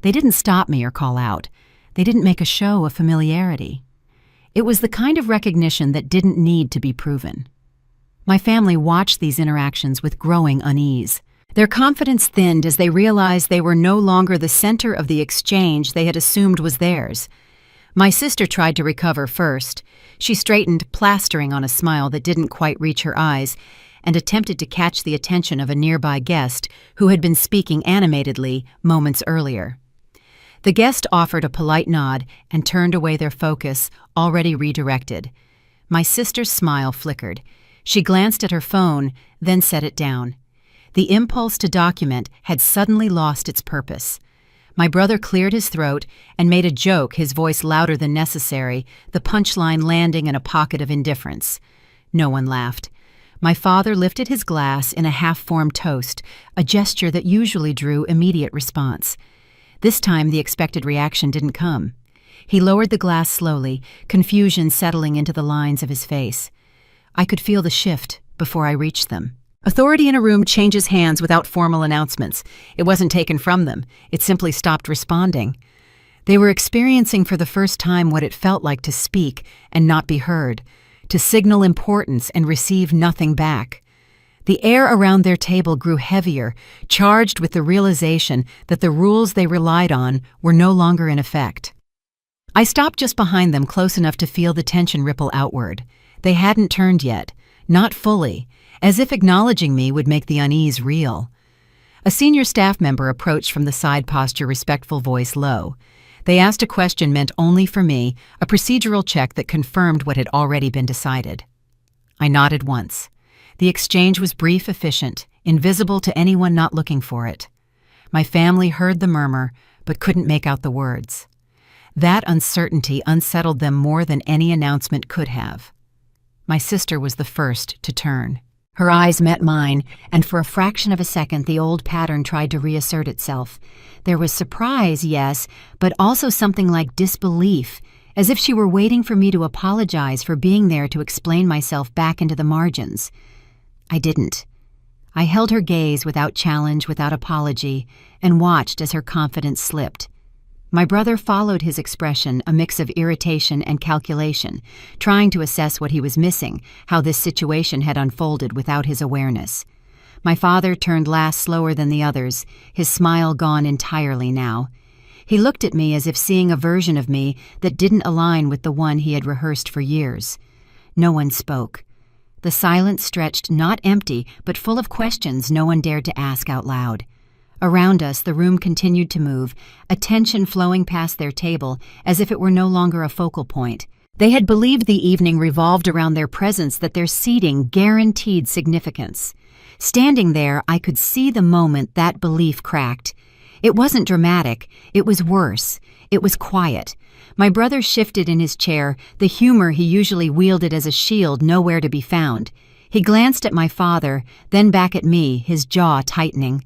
They didn't stop me or call out. They didn't make a show of familiarity. It was the kind of recognition that didn't need to be proven. My family watched these interactions with growing unease. Their confidence thinned as they realized they were no longer the center of the exchange they had assumed was theirs. My sister tried to recover first. She straightened, plastering on a smile that didn't quite reach her eyes, and attempted to catch the attention of a nearby guest who had been speaking animatedly moments earlier. The guest offered a polite nod and turned away their focus, already redirected. My sister's smile flickered. She glanced at her phone, then set it down. The impulse to document had suddenly lost its purpose. My brother cleared his throat and made a joke, his voice louder than necessary, the punchline landing in a pocket of indifference. No one laughed. My father lifted his glass in a half-formed toast, a gesture that usually drew immediate response. This time the expected reaction didn't come. He lowered the glass slowly, confusion settling into the lines of his face. I could feel the shift before I reached them. Authority in a room changes hands without formal announcements. It wasn't taken from them. It simply stopped responding. They were experiencing for the first time what it felt like to speak and not be heard, to signal importance and receive nothing back. The air around their table grew heavier, charged with the realization that the rules they relied on were no longer in effect. I stopped just behind them, close enough to feel the tension ripple outward. They hadn't turned yet, not fully, as if acknowledging me would make the unease real. A senior staff member approached from the side posture, respectful voice low. They asked a question meant only for me, a procedural check that confirmed what had already been decided. I nodded once. The exchange was brief, efficient, invisible to anyone not looking for it. My family heard the murmur, but couldn't make out the words. That uncertainty unsettled them more than any announcement could have. My sister was the first to turn. Her eyes met mine, and for a fraction of a second the old pattern tried to reassert itself. There was surprise, yes, but also something like disbelief, as if she were waiting for me to apologize for being there to explain myself back into the margins. I didn't. I held her gaze without challenge, without apology, and watched as her confidence slipped. My brother followed his expression, a mix of irritation and calculation, trying to assess what he was missing, how this situation had unfolded without his awareness. My father turned last, slower than the others, his smile gone entirely now. He looked at me as if seeing a version of me that didn't align with the one he had rehearsed for years. No one spoke. The silence stretched, not empty, but full of questions no one dared to ask out loud. Around us, the room continued to move, attention flowing past their table as if it were no longer a focal point. They had believed the evening revolved around their presence, that their seating guaranteed significance. Standing there, I could see the moment that belief cracked. It wasn't dramatic. It was worse. It was quiet. My brother shifted in his chair, the humor he usually wielded as a shield nowhere to be found. He glanced at my father, then back at me, his jaw tightening.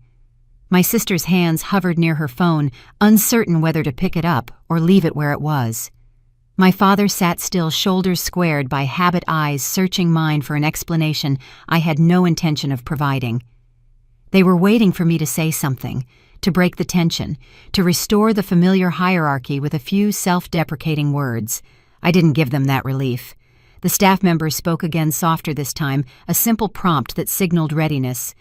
My sister's hands hovered near her phone, uncertain whether to pick it up or leave it where it was. My father sat still, shoulders squared, by habit eyes searching mine for an explanation I had no intention of providing. They were waiting for me to say something, to break the tension, to restore the familiar hierarchy with a few self-deprecating words. I didn't give them that relief. The staff member spoke again, softer this time, a simple prompt that signaled readiness.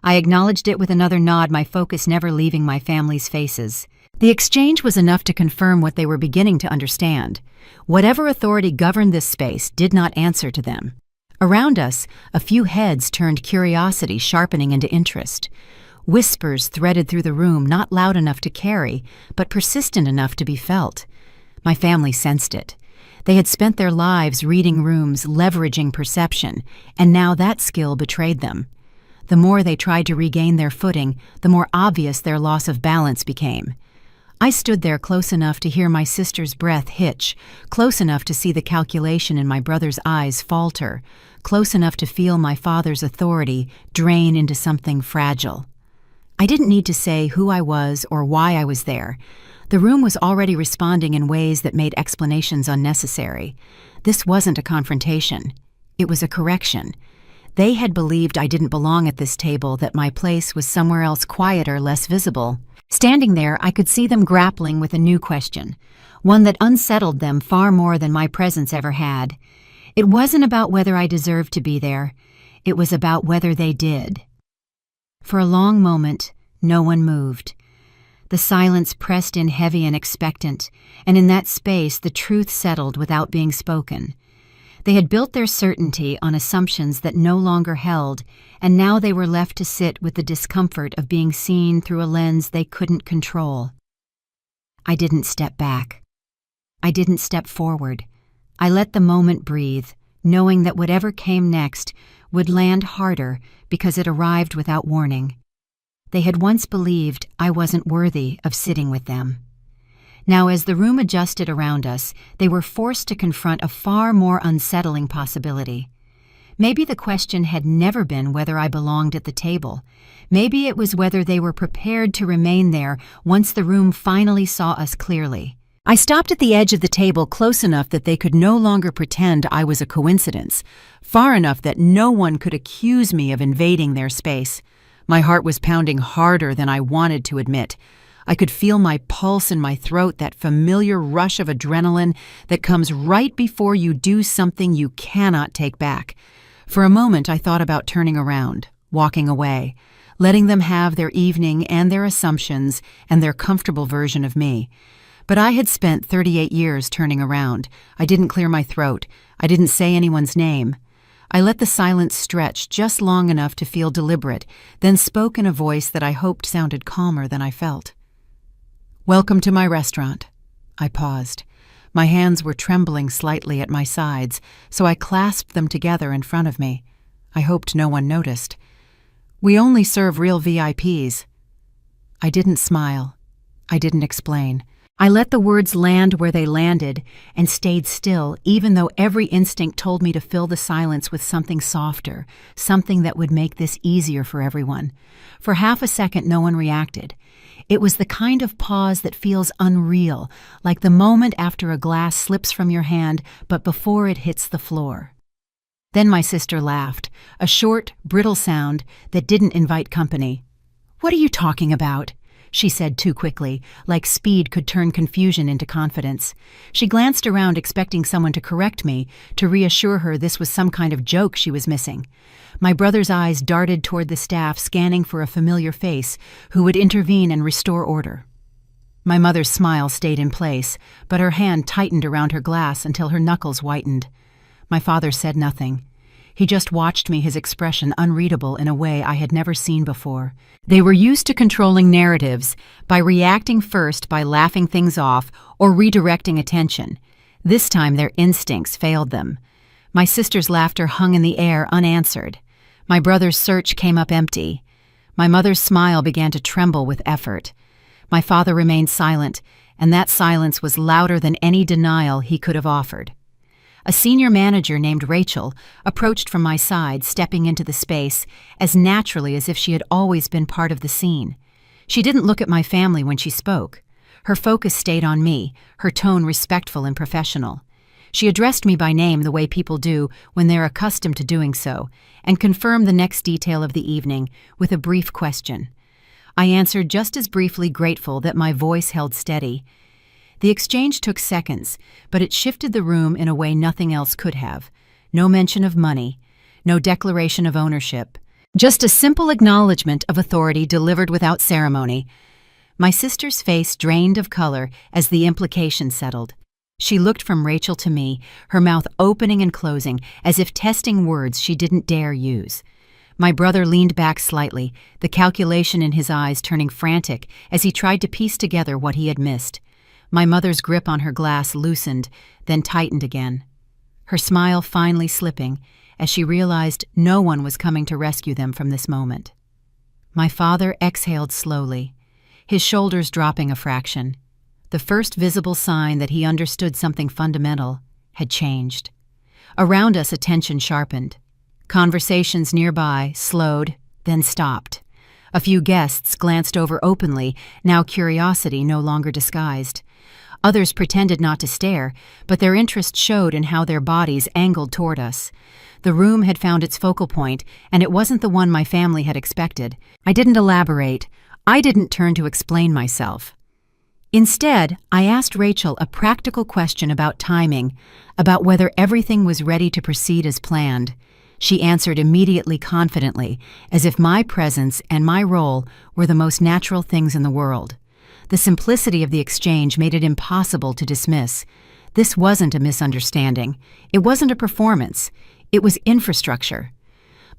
I acknowledged it with another nod, my focus never leaving my family's faces. The exchange was enough to confirm what they were beginning to understand. Whatever authority governed this space did not answer to them. Around us, a few heads turned, curiosity sharpening into interest. Whispers threaded through the room, not loud enough to carry, but persistent enough to be felt. My family sensed it. They had spent their lives reading rooms, leveraging perception, and now that skill betrayed them. The more they tried to regain their footing, the more obvious their loss of balance became. I stood there close enough to hear my sister's breath hitch, close enough to see the calculation in my brother's eyes falter, close enough to feel my father's authority drain into something fragile. I didn't need to say who I was or why I was there. The room was already responding in ways that made explanations unnecessary. This wasn't a confrontation. It was a correction. They had believed I didn't belong at this table, that my place was somewhere else, quieter, less visible. Standing there, I could see them grappling with a new question, one that unsettled them far more than my presence ever had. It wasn't about whether I deserved to be there. It was about whether they did. For a long moment, no one moved. The silence pressed in heavy and expectant, and in that space the truth settled without being spoken. They had built their certainty on assumptions that no longer held, and now they were left to sit with the discomfort of being seen through a lens they couldn't control. I didn't step back. I didn't step forward. I let the moment breathe, knowing that whatever came next would land harder because it arrived without warning. They had once believed I wasn't worthy of sitting with them. Now, as the room adjusted around us, they were forced to confront a far more unsettling possibility. Maybe the question had never been whether I belonged at the table. Maybe it was whether they were prepared to remain there once the room finally saw us clearly. I stopped at the edge of the table close enough that they could no longer pretend I was a coincidence, far enough that no one could accuse me of invading their space. My heart was pounding harder than I wanted to admit. I could feel my pulse in my throat, that familiar rush of adrenaline that comes right before you do something you cannot take back. For a moment, I thought about turning around, walking away, letting them have their evening and their assumptions and their comfortable version of me. But I had spent 38 years turning around. I didn't clear my throat. I didn't say anyone's name. I let the silence stretch just long enough to feel deliberate, then spoke in a voice that I hoped sounded calmer than I felt. "Welcome to my restaurant." I paused. My hands were trembling slightly at my sides, so I clasped them together in front of me. I hoped no one noticed. "We only serve real VIPs." I didn't smile. I didn't explain. I let the words land where they landed and stayed still, even though every instinct told me to fill the silence with something softer, something that would make this easier for everyone. For half a second, no one reacted. It was the kind of pause that feels unreal, like the moment after a glass slips from your hand, but before it hits the floor. Then my sister laughed, a short, brittle sound that didn't invite company. "What are you talking about?" she said too quickly, like speed could turn confusion into confidence. She glanced around expecting someone to correct me, to reassure her this was some kind of joke she was missing. My brother's eyes darted toward the staff, scanning for a familiar face who would intervene and restore order. My mother's smile stayed in place, but her hand tightened around her glass until her knuckles whitened. My father said nothing. He just watched me, his expression unreadable in a way I had never seen before. They were used to controlling narratives by reacting first by laughing things off or redirecting attention. This time their instincts failed them. My sister's laughter hung in the air unanswered. My brother's search came up empty. My mother's smile began to tremble with effort. My father remained silent, and that silence was louder than any denial he could have offered. A senior manager named Rachel approached from my side, stepping into the space as naturally as if she had always been part of the scene. She didn't look at my family when she spoke. Her focus stayed on me, her tone respectful and professional. She addressed me by name the way people do when they're accustomed to doing so, and confirmed the next detail of the evening with a brief question. I answered just as briefly, grateful that my voice held steady. The exchange took seconds, but it shifted the room in a way nothing else could have. No mention of money, no declaration of ownership, just a simple acknowledgement of authority delivered without ceremony. My sister's face drained of color as the implication settled. She looked from Rachel to me, her mouth opening and closing, as if testing words she didn't dare use. My brother leaned back slightly, the calculation in his eyes turning frantic as he tried to piece together what he had missed. My mother's grip on her glass loosened, then tightened again, her smile finally slipping as she realized no one was coming to rescue them from this moment. My father exhaled slowly, his shoulders dropping a fraction. The first visible sign that he understood something fundamental had changed. Around us, attention sharpened. Conversations nearby slowed, then stopped. A few guests glanced over openly, now curiosity no longer disguised. Others pretended not to stare, but their interest showed in how their bodies angled toward us. The room had found its focal point, and it wasn't the one my family had expected. I didn't elaborate. I didn't turn to explain myself. Instead, I asked Rachel a practical question about timing, about whether everything was ready to proceed as planned. She answered immediately confidently, as if my presence and my role were the most natural things in the world. The simplicity of the exchange made it impossible to dismiss. This wasn't a misunderstanding. It wasn't a performance. It was infrastructure.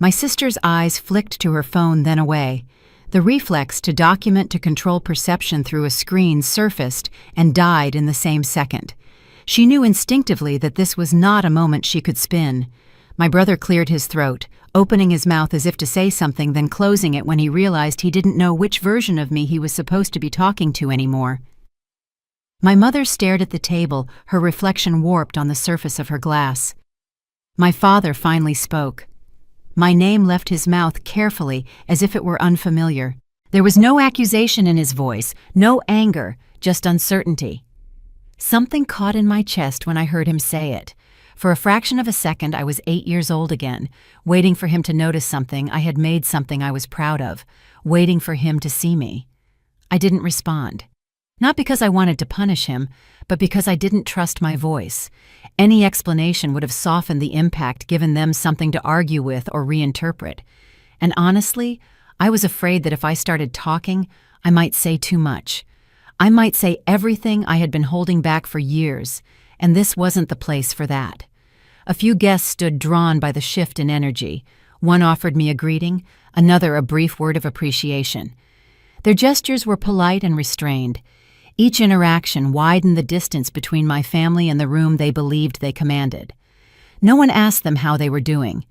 My sister's eyes flicked to her phone, then away. The reflex to document to control perception through a screen surfaced and died in the same second. She knew instinctively that this was not a moment she could spin. My brother cleared his throat, opening his mouth as if to say something, then closing it when he realized he didn't know which version of me he was supposed to be talking to anymore. My mother stared at the table, her reflection warped on the surface of her glass. My father finally spoke. My name left his mouth carefully, as if it were unfamiliar. There was no accusation in his voice, no anger, just uncertainty. Something caught in my chest when I heard him say it. For a fraction of a second, I was 8 years old again, waiting for him to notice something. I had made something I was proud of, waiting for him to see me. I didn't respond. Not because I wanted to punish him, but because I didn't trust my voice. Any explanation would have softened the impact, given them something to argue with or reinterpret. And honestly, I was afraid that if I started talking, I might say too much. I might say everything I had been holding back for years, and this wasn't the place for that. A few guests stood drawn by the shift in energy. One offered me a greeting, another a brief word of appreciation. Their gestures were polite and restrained. Each interaction widened the distance between my family and the room they believed they commanded. No one asked them how they were doing.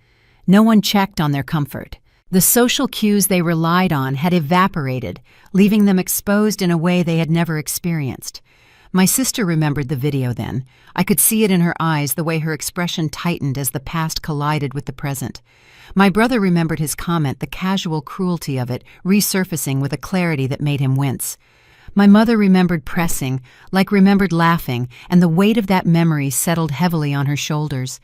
No one checked on their comfort. The social cues they relied on had evaporated, leaving them exposed in a way they had never experienced. My sister remembered the video then. I could see it in her eyes, the way her expression tightened as the past collided with the present. My brother remembered his comment, the casual cruelty of it, resurfacing with a clarity that made him wince. My mother remembered pressing, remembered laughing, and the weight of that memory settled heavily on her shoulders.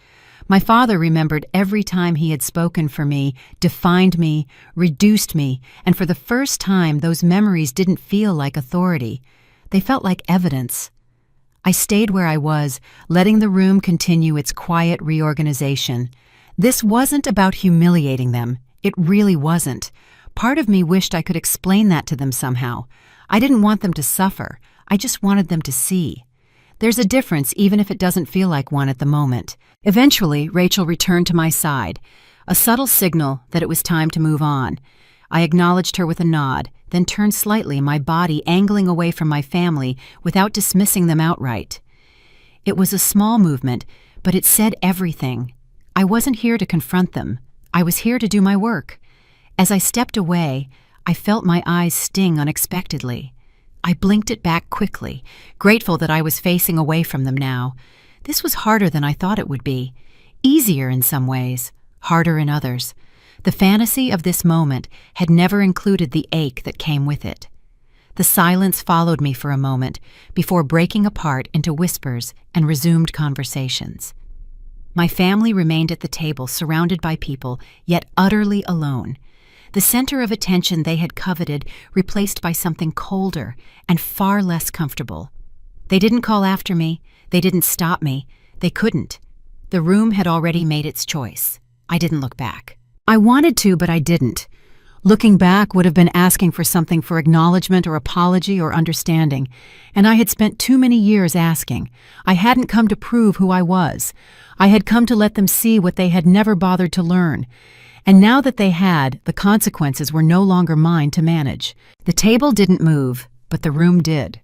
My father remembered every time he had spoken for me, defined me, reduced me, and for the first time those memories didn't feel like authority. They felt like evidence. I stayed where I was, letting the room continue its quiet reorganization. This wasn't about humiliating them. It really wasn't. Part of me wished I could explain that to them somehow. I didn't want them to suffer. I just wanted them to see. There's a difference, even if it doesn't feel like one at the moment. Eventually, Rachel returned to my side, a subtle signal that it was time to move on. I acknowledged her with a nod, then turned slightly, my body angling away from my family without dismissing them outright. It was a small movement, but it said everything. I wasn't here to confront them. I was here to do my work. As I stepped away, I felt my eyes sting unexpectedly. I blinked it back quickly, grateful that I was facing away from them now. This was harder than I thought it would be. Easier in some ways, harder in others. The fantasy of this moment had never included the ache that came with it. The silence followed me for a moment before breaking apart into whispers and resumed conversations. My family remained at the table, surrounded by people, yet utterly alone. The center of attention they had coveted replaced by something colder and far less comfortable. They didn't call after me. They didn't stop me. They couldn't. The room had already made its choice. I didn't look back. I wanted to, but I didn't. Looking back would have been asking for something, for acknowledgement or apology or understanding, and I had spent too many years asking. I hadn't come to prove who I was. I had come to let them see what they had never bothered to learn. And now that they had, the consequences were no longer mine to manage. The table didn't move, but the room did.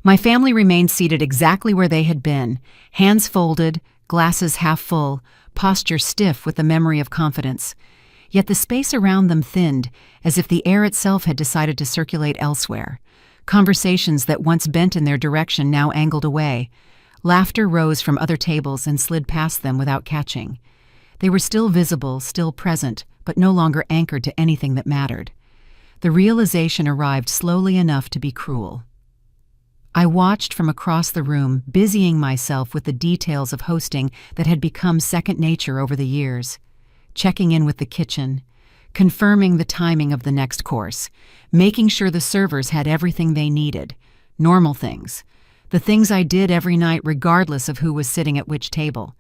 My family remained seated exactly where they had been, hands folded, glasses half full, posture stiff with the memory of confidence. Yet the space around them thinned, as if the air itself had decided to circulate elsewhere. Conversations that once bent in their direction now angled away. Laughter rose from other tables and slid past them without catching. They were still visible, still present, but no longer anchored to anything that mattered. The realization arrived slowly enough to be cruel. I watched from across the room, busying myself with the details of hosting that had become second nature over the years. Checking in with the kitchen, confirming the timing of the next course, making sure the servers had everything they needed, normal things, the things I did every night regardless of who was sitting at which table.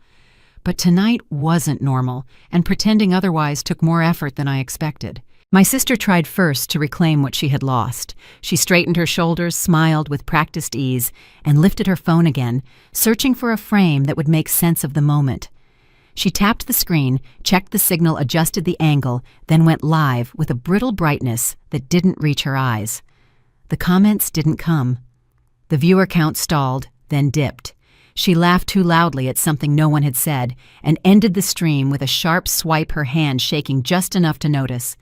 But tonight wasn't normal, and pretending otherwise took more effort than I expected. My sister tried first to reclaim what she had lost. She straightened her shoulders, smiled with practiced ease, and lifted her phone again, searching for a frame that would make sense of the moment. She tapped the screen, checked the signal, adjusted the angle, then went live with a brittle brightness that didn't reach her eyes. The comments didn't come. The viewer count stalled, then dipped. She laughed too loudly at something no one had said, and ended the stream with a sharp swipe, her hand shaking just enough to notice.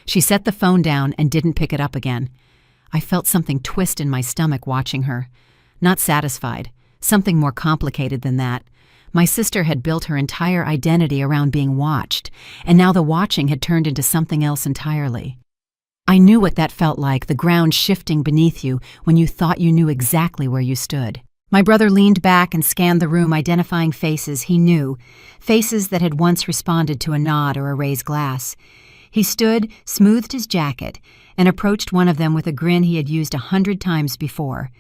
She set the phone down and didn't pick it up again. I felt something twist in my stomach watching her. Not satisfied. Something more complicated than that. My sister had built her entire identity around being watched, and now the watching had turned into something else entirely. I knew what that felt like, the ground shifting beneath you when you thought you knew exactly where you stood. My brother leaned back and scanned the room, identifying faces he knew, faces that had once responded to a nod or a raised glass. He stood, smoothed his jacket, and approached one of them with a grin he had used 100 times before.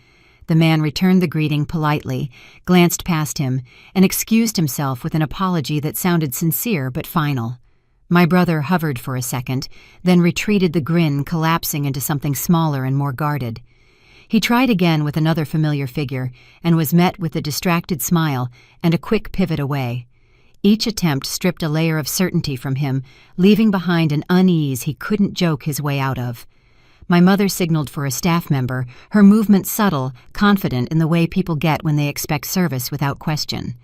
The man returned the greeting politely, glanced past him, and excused himself with an apology that sounded sincere but final. My brother hovered for a second, then retreated, the grin collapsing into something smaller and more guarded. He tried again with another familiar figure, and was met with a distracted smile and a quick pivot away. Each attempt stripped a layer of certainty from him, leaving behind an unease he couldn't joke his way out of. My mother signaled for a staff member, her movement subtle, confident in the way people get when they expect service without question.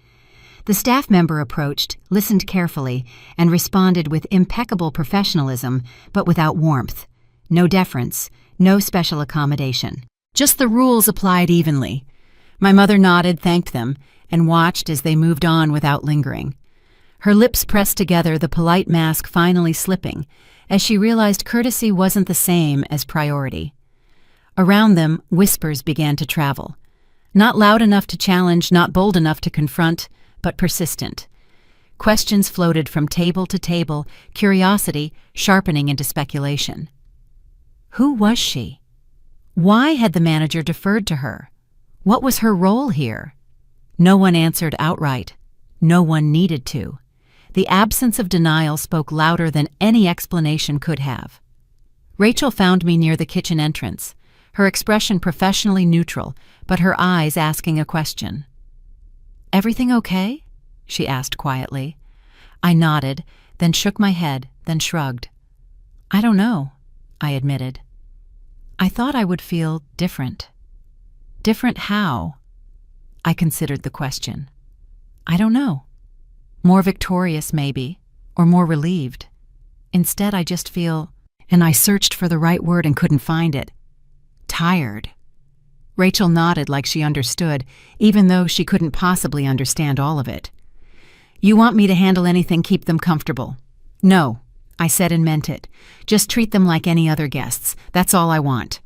The staff member approached, listened carefully, and responded with impeccable professionalism, but without warmth. No deference, no special accommodation. Just the rules applied evenly. My mother nodded, thanked them, and watched as they moved on without lingering. Her lips pressed together, the polite mask finally slipping, as she realized courtesy wasn't the same as priority. Around them, whispers began to travel. Not loud enough to challenge, not bold enough to confront, but persistent. Questions floated from table to table, curiosity sharpening into speculation. Who was she? Why had the manager deferred to her? What was her role here? No one answered outright. No one needed to. The absence of denial spoke louder than any explanation could have. Rachel found me near the kitchen entrance, her expression professionally neutral, but her eyes asking a question. "Everything okay?" she asked quietly. I nodded, then shook my head, then shrugged. "I don't know," I admitted. I thought I would feel different. Different how? I considered the question. I don't know. More victorious, maybe, or more relieved. Instead, I just feel, and I searched for the right word and couldn't find it, tired. Rachel nodded like she understood, even though she couldn't possibly understand all of it. "You want me to handle anything, keep them comfortable?" "No," I said and meant it. "Just treat them like any other guests. That's all I want."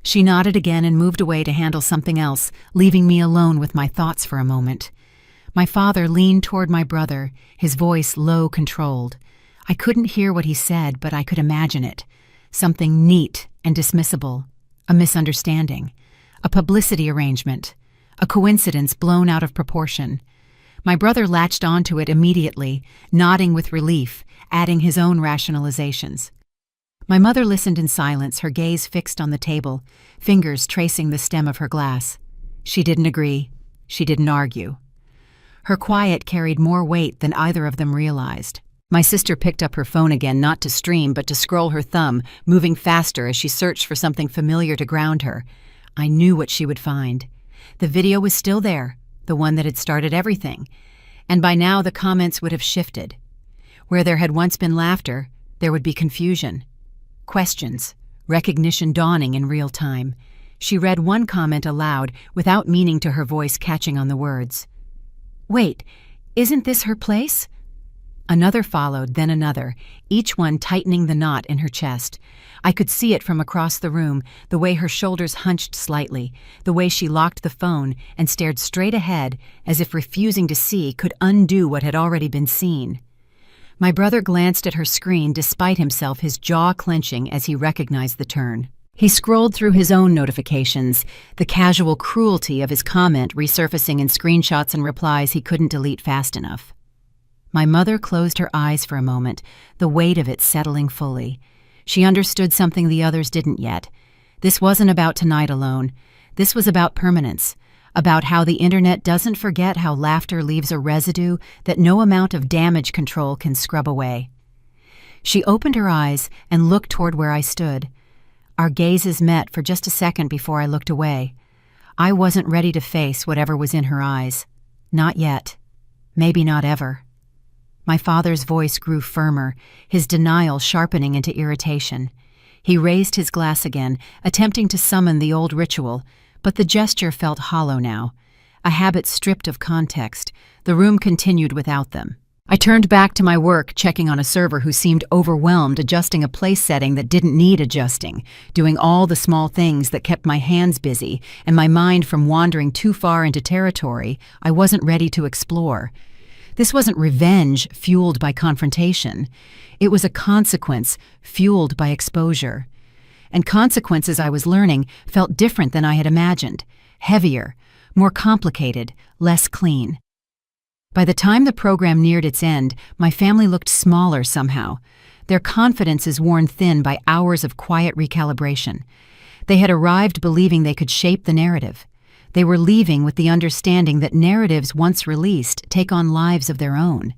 She nodded again and moved away to handle something else, leaving me alone with my thoughts for a moment. My father leaned toward my brother, his voice low, controlled. I couldn't hear what he said, but I could imagine it. Something neat and dismissible. A misunderstanding. A publicity arrangement. A coincidence blown out of proportion. My brother latched onto it immediately, nodding with relief, adding his own rationalizations. My mother listened in silence, her gaze fixed on the table, fingers tracing the stem of her glass. She didn't agree. She didn't argue. Her quiet carried more weight than either of them realized. My sister picked up her phone again, not to stream, but to scroll her thumb, moving faster as she searched for something familiar to ground her. I knew what she would find. The video was still there, the one that had started everything, and by now the comments would have shifted. Where there had once been laughter, there would be confusion. Questions, recognition dawning in real time. She read one comment aloud, without meaning to, her voice catching on the words. "Wait, isn't this her place?" Another followed, then another, each one tightening the knot in her chest. I could see it from across the room, the way her shoulders hunched slightly, the way she locked the phone and stared straight ahead, as if refusing to see could undo what had already been seen. My brother glanced at her screen despite himself, his jaw clenching as he recognized the turn. He scrolled through his own notifications, the casual cruelty of his comment resurfacing in screenshots and replies he couldn't delete fast enough. My mother closed her eyes for a moment, the weight of it settling fully. She understood something the others didn't yet. This wasn't about tonight alone. This was about permanence, about how the internet doesn't forget how laughter leaves a residue that no amount of damage control can scrub away. She opened her eyes and looked toward where I stood. Our gazes met for just a second before I looked away. I wasn't ready to face whatever was in her eyes. Not yet. Maybe not ever. My father's voice grew firmer, his denial sharpening into irritation. He raised his glass again, attempting to summon the old ritual, but the gesture felt hollow now. A habit stripped of context, the room continued without them. I turned back to my work, checking on a server who seemed overwhelmed, adjusting a place setting that didn't need adjusting, doing all the small things that kept my hands busy and my mind from wandering too far into territory I wasn't ready to explore. This wasn't revenge fueled by confrontation. It was a consequence fueled by exposure. And consequences, I was learning, felt different than I had imagined. Heavier, more complicated, less clean. By the time the program neared its end, my family looked smaller somehow. Their confidences worn thin by hours of quiet recalibration. They had arrived believing they could shape the narrative. They were leaving with the understanding that narratives once released take on lives of their own.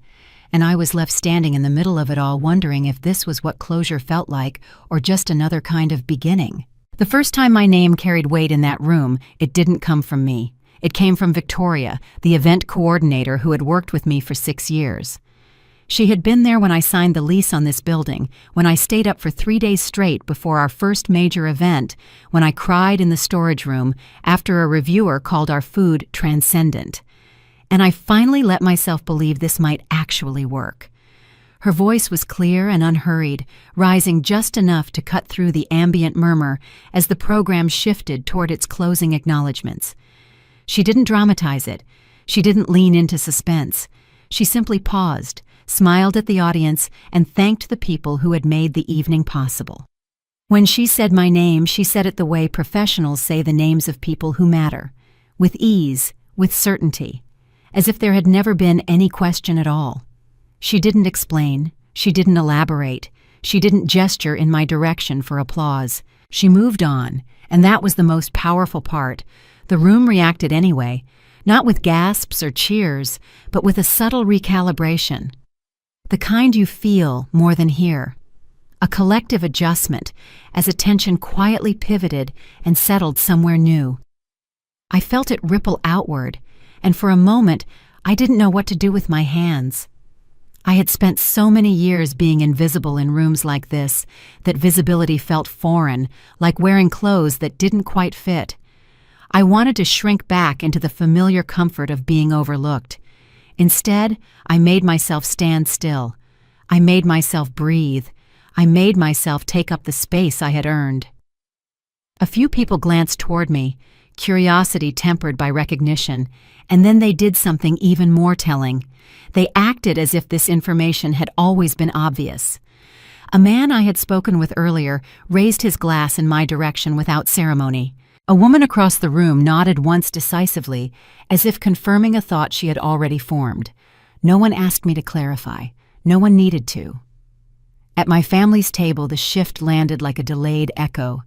And I was left standing in the middle of it all, wondering if this was what closure felt like or just another kind of beginning. The first time my name carried weight in that room, it didn't come from me. It came from Victoria, the event coordinator who had worked with me for 6 years. She had been there when I signed the lease on this building, when I stayed up for 3 days straight before our first major event, when I cried in the storage room after a reviewer called our food transcendent. And I finally let myself believe this might actually work. Her voice was clear and unhurried, rising just enough to cut through the ambient murmur as the program shifted toward its closing acknowledgments. She didn't dramatize it. She didn't lean into suspense. She simply paused, smiled at the audience, and thanked the people who had made the evening possible. When she said my name, she said it the way professionals say the names of people who matter, with ease, with certainty, as if there had never been any question at all. She didn't explain, she didn't elaborate, she didn't gesture in my direction for applause. She moved on, and that was the most powerful part. The room reacted anyway, not with gasps or cheers, but with a subtle recalibration. The kind you feel more than hear. A collective adjustment as attention quietly pivoted and settled somewhere new. I felt it ripple outward, and for a moment I didn't know what to do with my hands. I had spent so many years being invisible in rooms like this that visibility felt foreign, like wearing clothes that didn't quite fit. I wanted to shrink back into the familiar comfort of being overlooked. Instead, I made myself stand still. I made myself breathe. I made myself take up the space I had earned. A few people glanced toward me, curiosity tempered by recognition, and then they did something even more telling. They acted as if this information had always been obvious. A man I had spoken with earlier raised his glass in my direction without ceremony. A woman across the room nodded once decisively, as if confirming a thought she had already formed. No one asked me to clarify. No one needed to. At my family's table, the shift landed like a delayed echo.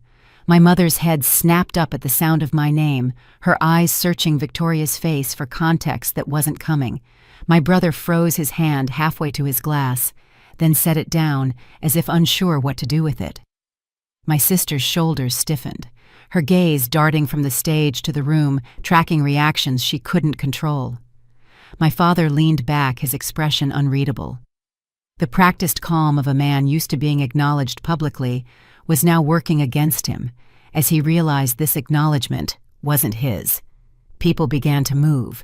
My mother's head snapped up at the sound of my name, her eyes searching Victoria's face for context that wasn't coming. My brother froze his hand halfway to his glass, then set it down, as if unsure what to do with it. My sister's shoulders stiffened, her gaze darting from the stage to the room, tracking reactions she couldn't control. My father leaned back, his expression unreadable. The practiced calm of a man used to being acknowledged publicly was now working against him, as he realized this acknowledgement wasn't his. People began to move.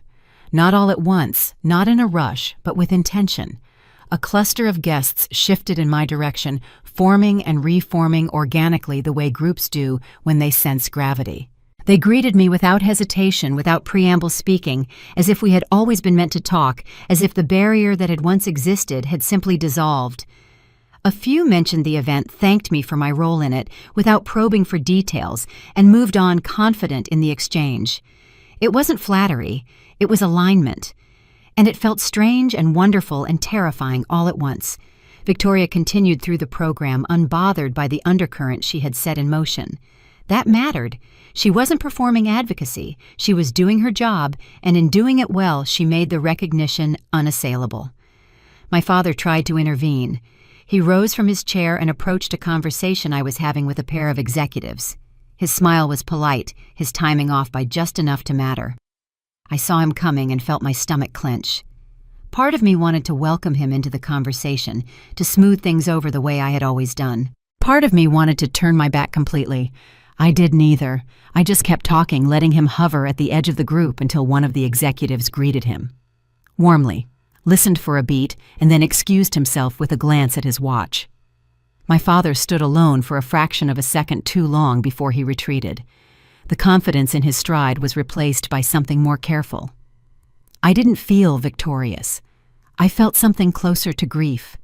Not all at once, not in a rush, but with intention. A cluster of guests shifted in my direction, forming and reforming organically the way groups do when they sense gravity. They greeted me without hesitation, without preamble speaking, as if we had always been meant to talk, as if the barrier that had once existed had simply dissolved. A few mentioned the event, thanked me for my role in it, without probing for details, and moved on confident in the exchange. It wasn't flattery, it was alignment. And it felt strange and wonderful and terrifying all at once. Victoria continued through the program, unbothered by the undercurrent she had set in motion. That mattered. She wasn't performing advocacy. She was doing her job, and in doing it well, she made the recognition unassailable. My father tried to intervene. He rose from his chair and approached a conversation I was having with a pair of executives. His smile was polite, his timing off by just enough to matter. I saw him coming and felt my stomach clench. Part of me wanted to welcome him into the conversation, to smooth things over the way I had always done. Part of me wanted to turn my back completely. I did neither. I just kept talking, letting him hover at the edge of the group until one of the executives greeted him. Warmly, listened for a beat, and then excused himself with a glance at his watch. My father stood alone for a fraction of a second too long before he retreated. The confidence in his stride was replaced by something more careful. I didn't feel victorious. I felt something closer to grief.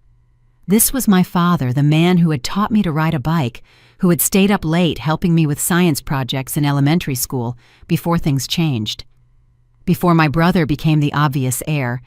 This was my father, the man who had taught me to ride a bike, who had stayed up late helping me with science projects in elementary school before things changed. Before my brother became the obvious heir,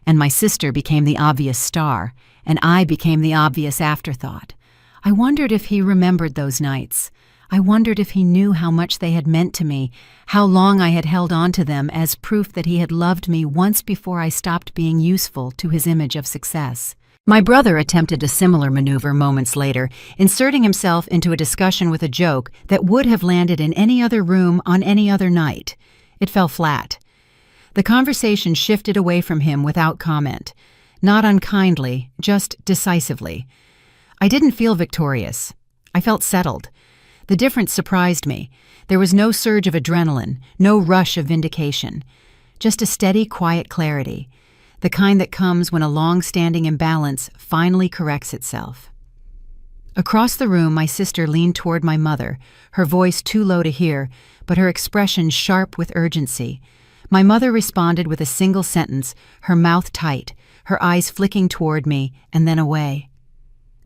and my sister became the obvious star, and I became the obvious afterthought. I wondered if he remembered those nights. I wondered if he knew how much they had meant to me, how long I had held on to them as proof that he had loved me once before I stopped being useful to his image of success. My brother attempted a similar maneuver moments later, inserting himself into a discussion with a joke that would have landed in any other room on any other night. It fell flat. The conversation shifted away from him without comment, not unkindly, just decisively. I didn't feel victorious. I felt settled. The difference surprised me. There was no surge of adrenaline, no rush of vindication. Just a steady, quiet clarity, the kind that comes when a long-standing imbalance finally corrects itself. Across the room, my sister leaned toward my mother, her voice too low to hear, but her expression sharp with urgency. My mother responded with a single sentence, her mouth tight, her eyes flicking toward me and then away.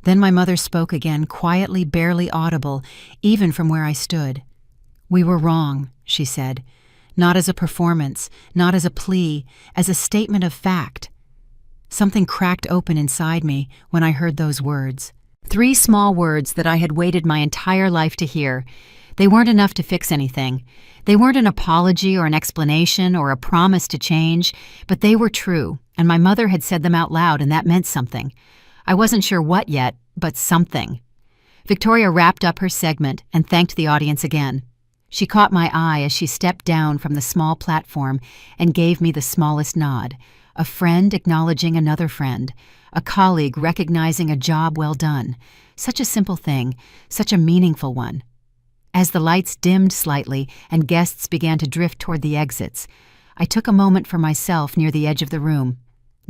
Then my mother spoke again, quietly, barely audible, even from where I stood. "We were wrong," she said, not as a performance, not as a plea, as a statement of fact. Something cracked open inside me when I heard those words. 3 small words that I had waited my entire life to hear. They weren't enough to fix anything. They weren't an apology or an explanation or a promise to change, but they were true, and my mother had said them out loud, and that meant something. I wasn't sure what yet, but something. Victoria wrapped up her segment and thanked the audience again. She caught my eye as she stepped down from the small platform and gave me the smallest nod, a friend acknowledging another friend, a colleague recognizing a job well done. Such a simple thing, such a meaningful one. As the lights dimmed slightly and guests began to drift toward the exits, I took a moment for myself near the edge of the room.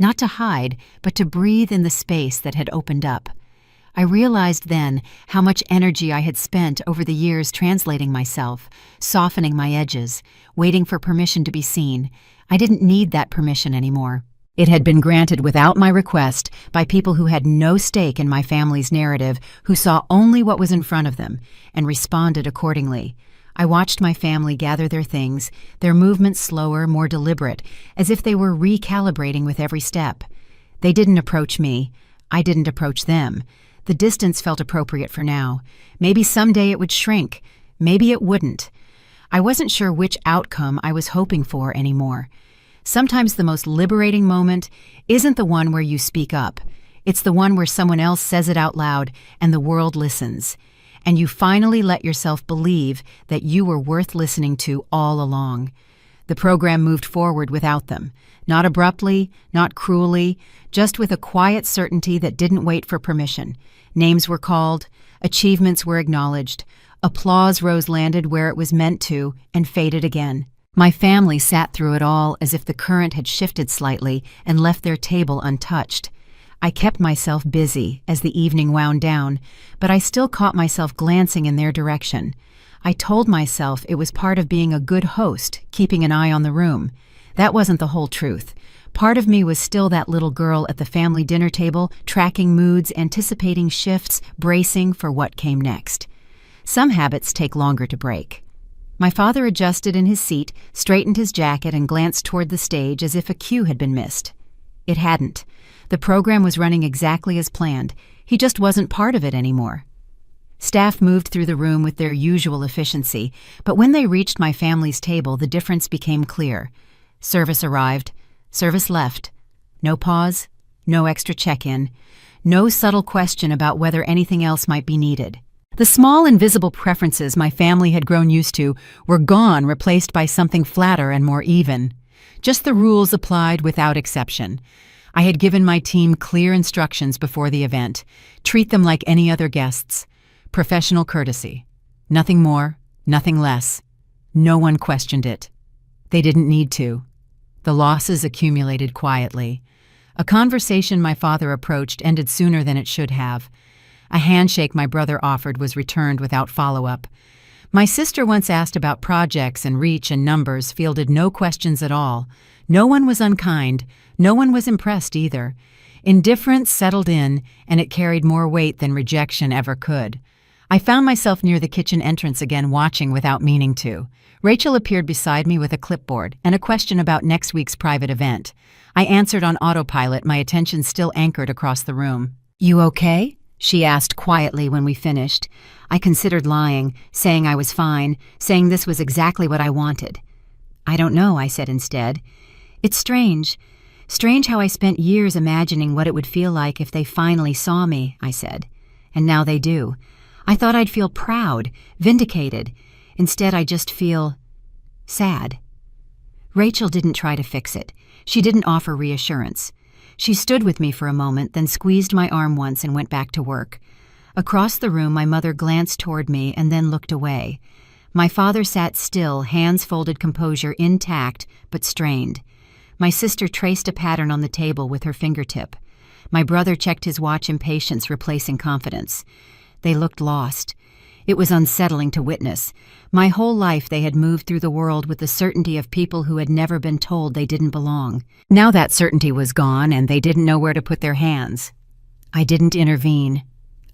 Not to hide, but to breathe in the space that had opened up. I realized then how much energy I had spent over the years translating myself, softening my edges, waiting for permission to be seen. I didn't need that permission anymore. It had been granted without my request by people who had no stake in my family's narrative, who saw only what was in front of them, and responded accordingly. I watched my family gather their things, their movements slower, more deliberate, as if they were recalibrating with every step. They didn't approach me. I didn't approach them. The distance felt appropriate for now. Maybe someday it would shrink. Maybe it wouldn't. I wasn't sure which outcome I was hoping for anymore. Sometimes the most liberating moment isn't the one where you speak up. It's the one where someone else says it out loud and the world listens. And you finally let yourself believe that you were worth listening to all along. The program moved forward without them, not abruptly, not cruelly, just with a quiet certainty that didn't wait for permission. Names were called, achievements were acknowledged, applause rose landed where it was meant to, and faded again. My family sat through it all as if the current had shifted slightly and left their table untouched. I kept myself busy as the evening wound down, but I still caught myself glancing in their direction. I told myself it was part of being a good host, keeping an eye on the room. That wasn't the whole truth. Part of me was still that little girl at the family dinner table, tracking moods, anticipating shifts, bracing for what came next. Some habits take longer to break. My father adjusted in his seat, straightened his jacket, and glanced toward the stage as if a cue had been missed. It hadn't. The program was running exactly as planned. He just wasn't part of it anymore. Staff moved through the room with their usual efficiency, but when they reached my family's table, the difference became clear. Service arrived. Service left. No pause, no extra check-in, no subtle question about whether anything else might be needed. The small invisible preferences my family had grown used to were gone, replaced by something flatter and more even. Just the rules applied without exception. I had given my team clear instructions before the event. Treat them like any other guests. Professional courtesy. Nothing more, nothing less. No one questioned it. They didn't need to. The losses accumulated quietly. A conversation my father approached ended sooner than it should have. A handshake my brother offered was returned without follow-up. My sister once asked about projects and reach and numbers, fielded no questions at all. No one was unkind. No one was impressed either. Indifference settled in, and it carried more weight than rejection ever could. I found myself near the kitchen entrance again, watching without meaning to. Rachel appeared beside me with a clipboard and a question about next week's private event. I answered on autopilot, my attention still anchored across the room. "You okay?" she asked quietly when we finished. I considered lying, saying I was fine, saying this was exactly what I wanted. "I don't know," I said instead. "It's strange. Strange how I spent years imagining what it would feel like if they finally saw me," I said. "And now they do. I thought I'd feel proud, vindicated. Instead, I just feel sad." Rachel didn't try to fix it. She didn't offer reassurance. She stood with me for a moment, then squeezed my arm once and went back to work. Across the room, my mother glanced toward me and then looked away. My father sat still, hands folded, composure intact but strained. My sister traced a pattern on the table with her fingertip. My brother checked his watch, impatience replacing confidence. They looked lost. It was unsettling to witness. My whole life they had moved through the world with the certainty of people who had never been told they didn't belong. Now that certainty was gone, and they didn't know where to put their hands. I didn't intervene.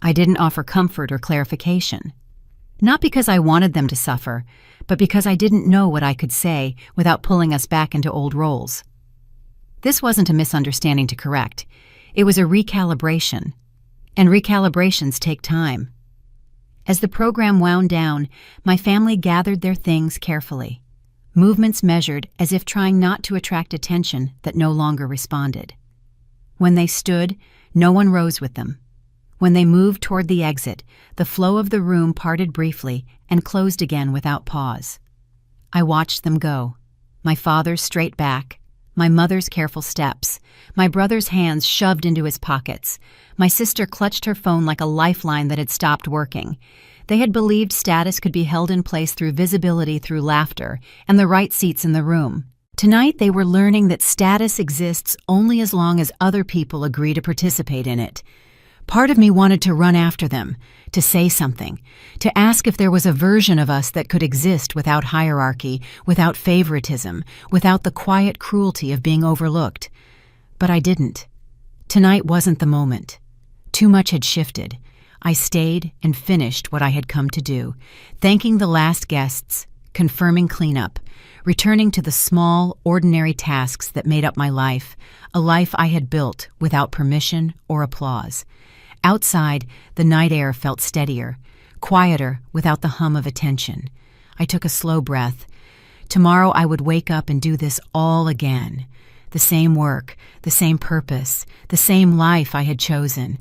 I didn't offer comfort or clarification. Not because I wanted them to suffer, but because I didn't know what I could say without pulling us back into old roles. This wasn't a misunderstanding to correct. It was a recalibration. And recalibrations take time. As the program wound down, my family gathered their things carefully. Movements measured as if trying not to attract attention that no longer responded. When they stood, no one rose with them. When they moved toward the exit, the flow of the room parted briefly and closed again without pause. I watched them go. My father's straight back, my mother's careful steps, my brother's hands shoved into his pockets. My sister clutched her phone like a lifeline that had stopped working. They had believed status could be held in place through visibility, through laughter, and the right seats in the room. Tonight they were learning that status exists only as long as other people agree to participate in it. Part of me wanted to run after them, to say something, to ask if there was a version of us that could exist without hierarchy, without favoritism, without the quiet cruelty of being overlooked. But I didn't. Tonight wasn't the moment. Too much had shifted. I stayed and finished what I had come to do, thanking the last guests, confirming cleanup, returning to the small, ordinary tasks that made up my life, a life I had built without permission or applause. Outside, the night air felt steadier, quieter without the hum of attention. I took a slow breath. Tomorrow I would wake up and do this all again. The same work, the same purpose, the same life I had chosen.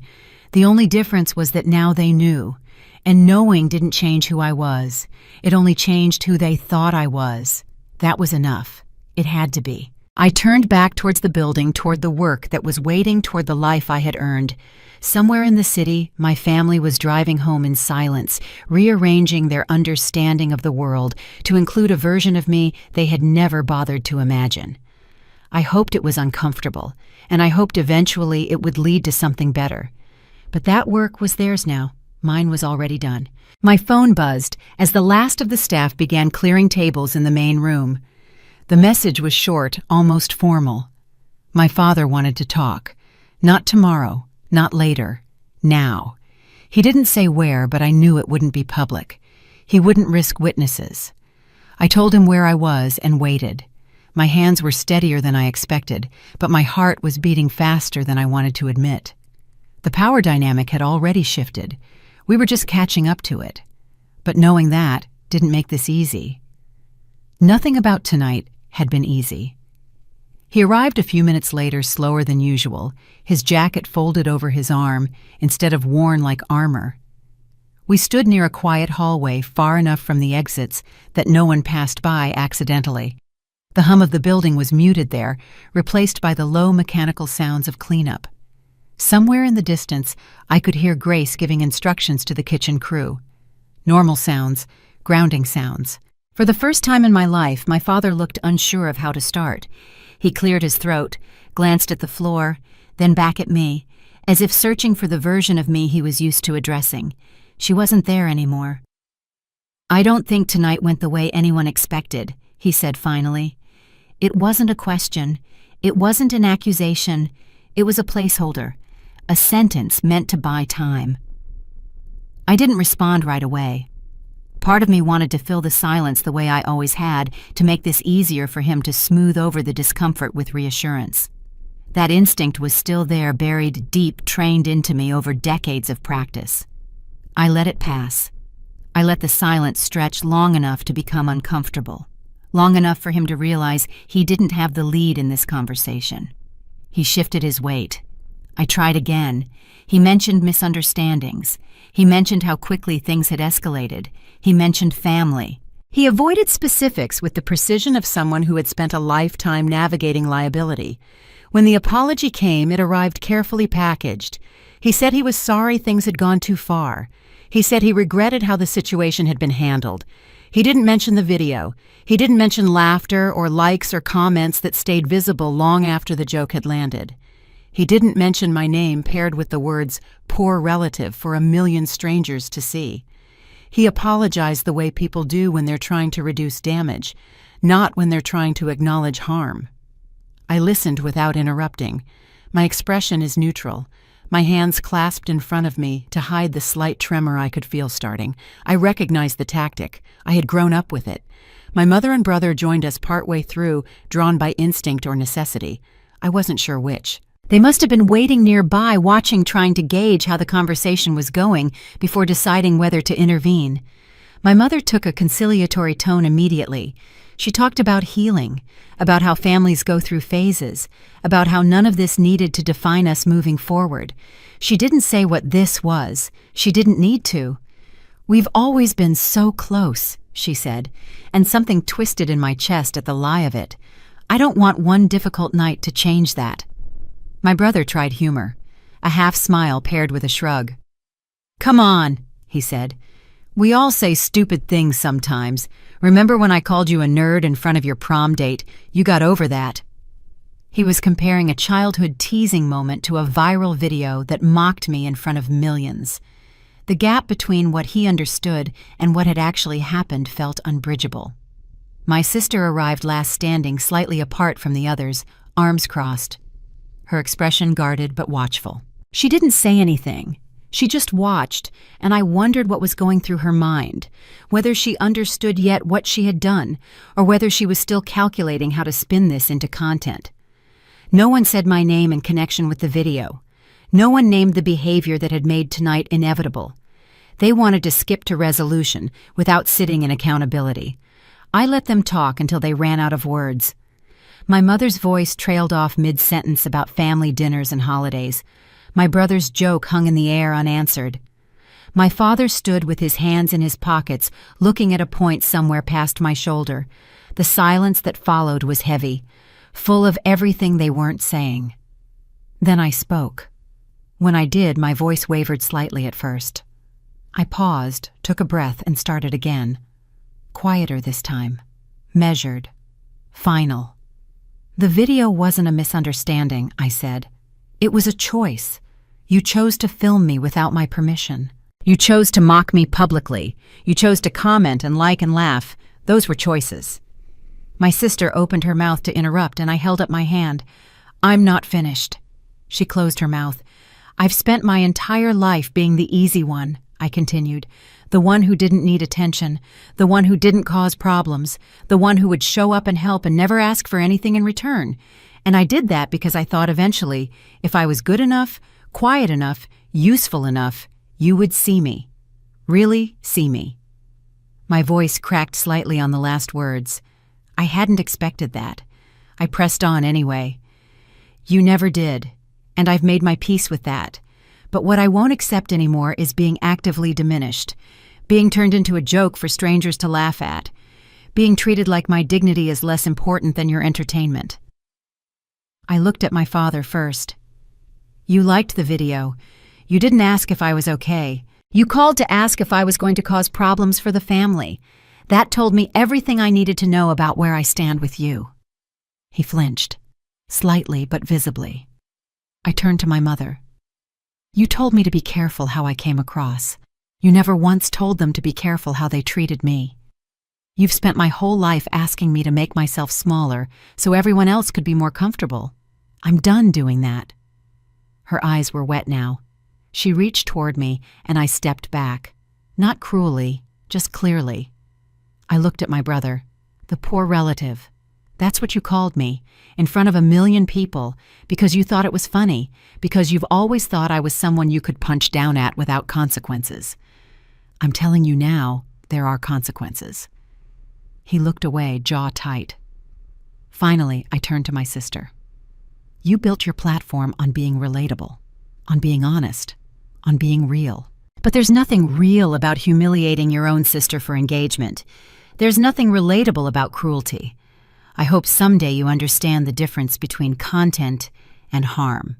The only difference was that now they knew, and knowing didn't change who I was. It only changed who they thought I was. That was enough. It had to be. I turned back towards the building, toward the work that was waiting, toward the life I had earned. Somewhere in the city, my family was driving home in silence, rearranging their understanding of the world to include a version of me they had never bothered to imagine. I hoped it was uncomfortable, and I hoped eventually it would lead to something better. But that work was theirs now. Mine was already done. My phone buzzed as the last of the staff began clearing tables in the main room. The message was short, almost formal. My father wanted to talk. Not tomorrow, not later, now. He didn't say where, but I knew it wouldn't be public. He wouldn't risk witnesses. I told him where I was and waited. My hands were steadier than I expected, but my heart was beating faster than I wanted to admit. The power dynamic had already shifted. We were just catching up to it. But knowing that didn't make this easy. Nothing about tonight had been easy. He arrived a few minutes later, slower than usual, his jacket folded over his arm instead of worn like armor. We stood near a quiet hallway far enough from the exits that no one passed by accidentally. The hum of the building was muted there, replaced by the low mechanical sounds of cleanup. Somewhere in the distance, I could hear Grace giving instructions to the kitchen crew. Normal sounds, grounding sounds. For the first time in my life, my father looked unsure of how to start. He cleared his throat, glanced at the floor, then back at me, as if searching for the version of me he was used to addressing. She wasn't there anymore. "I don't think tonight went the way anyone expected," he said finally. It wasn't a question. It wasn't an accusation. It was a placeholder, a sentence meant to buy time. I didn't respond right away. Part of me wanted to fill the silence the way I always had, to make this easier for him to smooth over the discomfort with reassurance. That instinct was still there, buried deep, trained into me over decades of practice. I let it pass. I let the silence stretch long enough to become uncomfortable, long enough for him to realize he didn't have the lead in this conversation. He shifted his weight. I tried again. He mentioned misunderstandings. He mentioned how quickly things had escalated. He mentioned family. He avoided specifics with the precision of someone who had spent a lifetime navigating liability. When the apology came, it arrived carefully packaged. He said he was sorry things had gone too far. He said he regretted how the situation had been handled. He didn't mention the video. He didn't mention laughter or likes or comments that stayed visible long after the joke had landed. He didn't mention my name paired with the words "poor relative" for a million strangers to see. He apologized the way people do when they're trying to reduce damage, not when they're trying to acknowledge harm. I listened without interrupting. My expression is neutral. My hands clasped in front of me to hide the slight tremor I could feel starting. I recognized the tactic. I had grown up with it. My mother and brother joined us partway through, drawn by instinct or necessity. I wasn't sure which. They must have been waiting nearby, watching, trying to gauge how the conversation was going before deciding whether to intervene. My mother took a conciliatory tone immediately. She talked about healing, about how families go through phases, about how none of this needed to define us moving forward. She didn't say what this was. She didn't need to. "We've always been so close," she said, and something twisted in my chest at the lie of it. I don't want one difficult night to change that. My brother tried humor, a half smile paired with a shrug. "Come on," he said. "We all say stupid things sometimes. Remember when I called you a nerd in front of your prom date? You got over that." He was comparing a childhood teasing moment to a viral video that mocked me in front of millions. The gap between what he understood and what had actually happened felt unbridgeable. My sister arrived last standing, slightly apart from the others, arms crossed. Her expression guarded but watchful. She didn't say anything. She just watched, and I wondered what was going through her mind, whether she understood yet what she had done, or whether she was still calculating how to spin this into content. No one said my name in connection with the video. No one named the behavior that had made tonight inevitable. They wanted to skip to resolution without sitting in accountability. I let them talk until they ran out of words. My mother's voice trailed off mid-sentence about family dinners and holidays. My brother's joke hung in the air unanswered. My father stood with his hands in his pockets, looking at a point somewhere past my shoulder. The silence that followed was heavy, full of everything they weren't saying. Then I spoke. When I did, my voice wavered slightly at first. I paused, took a breath, and started again. Quieter this time. Measured. Final. "The video wasn't a misunderstanding," I said. "It was a choice. You chose to film me without my permission. You chose to mock me publicly. You chose to comment and like and laugh. Those were choices." My sister opened her mouth to interrupt, and I held up my hand. "I'm not finished." She closed her mouth. "I've spent my entire life being the easy one, I continued. The one who didn't need attention, the one who didn't cause problems, the one who would show up and help and never ask for anything in return. And I did that because I thought eventually, if I was good enough, quiet enough, useful enough, you would see me. Really see me. My voice cracked slightly on the last words. I hadn't expected that. I pressed on anyway. You never did, and I've made my peace with that. But what I won't accept anymore is being actively diminished, being turned into a joke for strangers to laugh at, being treated like my dignity is less important than your entertainment. I looked at my father first. You liked the video. You didn't ask if I was okay. You called to ask if I was going to cause problems for the family. That told me everything I needed to know about where I stand with you. He flinched, slightly but visibly. I turned to my mother. You told me to be careful how I came across. You never once told them to be careful how they treated me. You've spent my whole life asking me to make myself smaller so everyone else could be more comfortable. I'm done doing that. Her eyes were wet now. She reached toward me, and I stepped back. Not cruelly, just clearly. I looked at my brother. The poor relative. That's what you called me, in front of 1 million people, because you thought it was funny, because you've always thought I was someone you could punch down at without consequences. I'm telling you now, there are consequences. He looked away, jaw tight. Finally, I turned to my sister. You built your platform on being relatable, on being honest, on being real. But there's nothing real about humiliating your own sister for engagement. There's nothing relatable about cruelty. I hope someday you understand the difference between content and harm.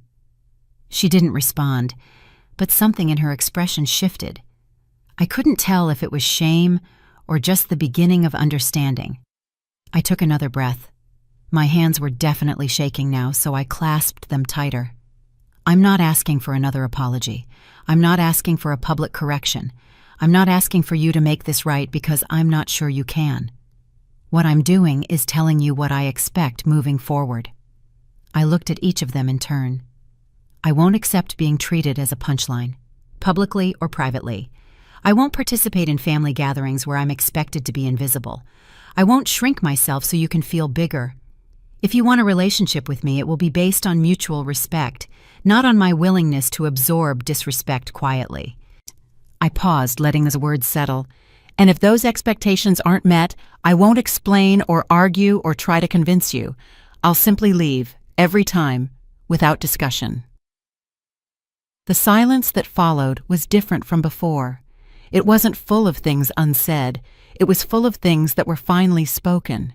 She didn't respond, but something in her expression shifted. I couldn't tell if it was shame or just the beginning of understanding. I took another breath. My hands were definitely shaking now, so I clasped them tighter. I'm not asking for another apology. I'm not asking for a public correction. I'm not asking for you to make this right because I'm not sure you can. What I'm doing is telling you what I expect moving forward. I looked at each of them in turn. I won't accept being treated as a punchline, publicly or privately. I won't participate in family gatherings where I'm expected to be invisible. I won't shrink myself so you can feel bigger. If you want a relationship with me, it will be based on mutual respect, not on my willingness to absorb disrespect quietly. I paused, letting the words settle. And if those expectations aren't met, I won't explain or argue or try to convince you. I'll simply leave, every time, without discussion. The silence that followed was different from before. It wasn't full of things unsaid. It was full of things that were finally spoken.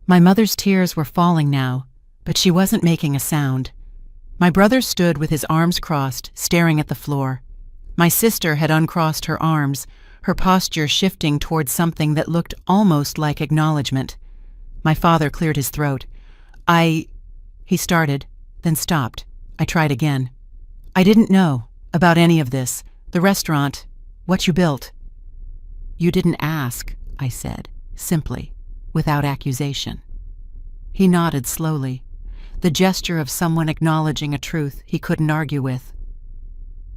My mother's tears were falling now, but she wasn't making a sound. My brother stood with his arms crossed, staring at the floor. My sister had uncrossed her arms, her posture shifting towards something that looked almost like acknowledgement. My father cleared his throat. He started, then stopped. I tried again. I didn't know about any of this, the restaurant, what you built. You didn't ask, I said, simply, without accusation. He nodded slowly, the gesture of someone acknowledging a truth he couldn't argue with.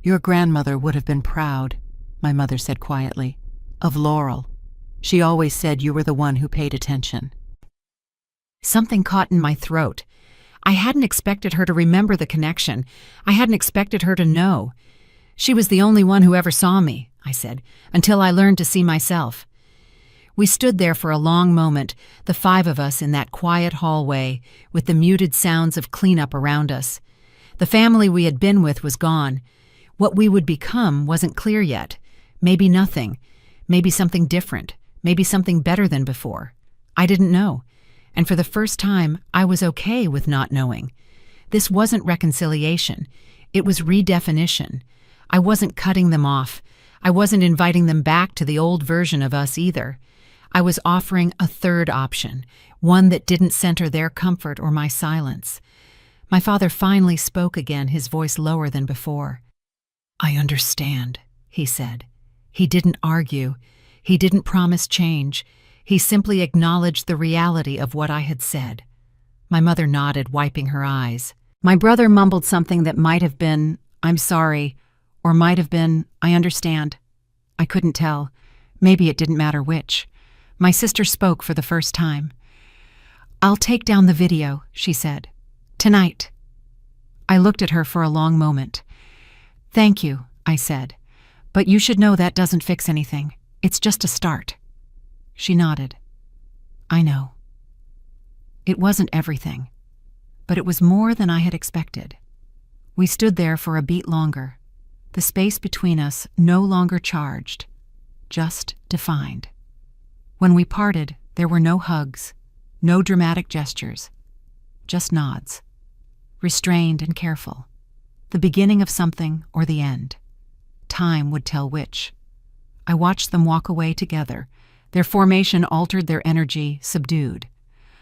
Your grandmother would have been proud, my mother said quietly, of Laurel. She always said you were the one who paid attention. Something caught in my throat. I hadn't expected her to remember the connection. I hadn't expected her to know. She was the only one who ever saw me, I said, until I learned to see myself. We stood there for a long moment, the 5 of us in that quiet hallway, with the muted sounds of cleanup around us. The family we had been with was gone. What we would become wasn't clear yet. Maybe nothing. Maybe something different. Maybe something better than before. I didn't know. And for the first time, I was okay with not knowing. This wasn't reconciliation. It was redefinition. I wasn't cutting them off. I wasn't inviting them back to the old version of us either. I was offering a third option, one that didn't center their comfort or my silence. My father finally spoke again, his voice lower than before. I understand, he said. He didn't argue. He didn't promise change. He simply acknowledged the reality of what I had said. My mother nodded, wiping her eyes. My brother mumbled something that might have been, I'm sorry, or might have been, I understand. I couldn't tell. Maybe it didn't matter which. My sister spoke for the first time. "I'll take down the video," she said. "Tonight." I looked at her for a long moment. "Thank you," I said. "But you should know that doesn't fix anything. It's just a start." She nodded. "I know." It wasn't everything, but it was more than I had expected. We stood there for a beat longer, the space between us no longer charged, just defined. When we parted, there were no hugs, no dramatic gestures, just nods, restrained and careful, the beginning of something or the end. Time would tell which. I watched them walk away together, their formation altered, their energy subdued.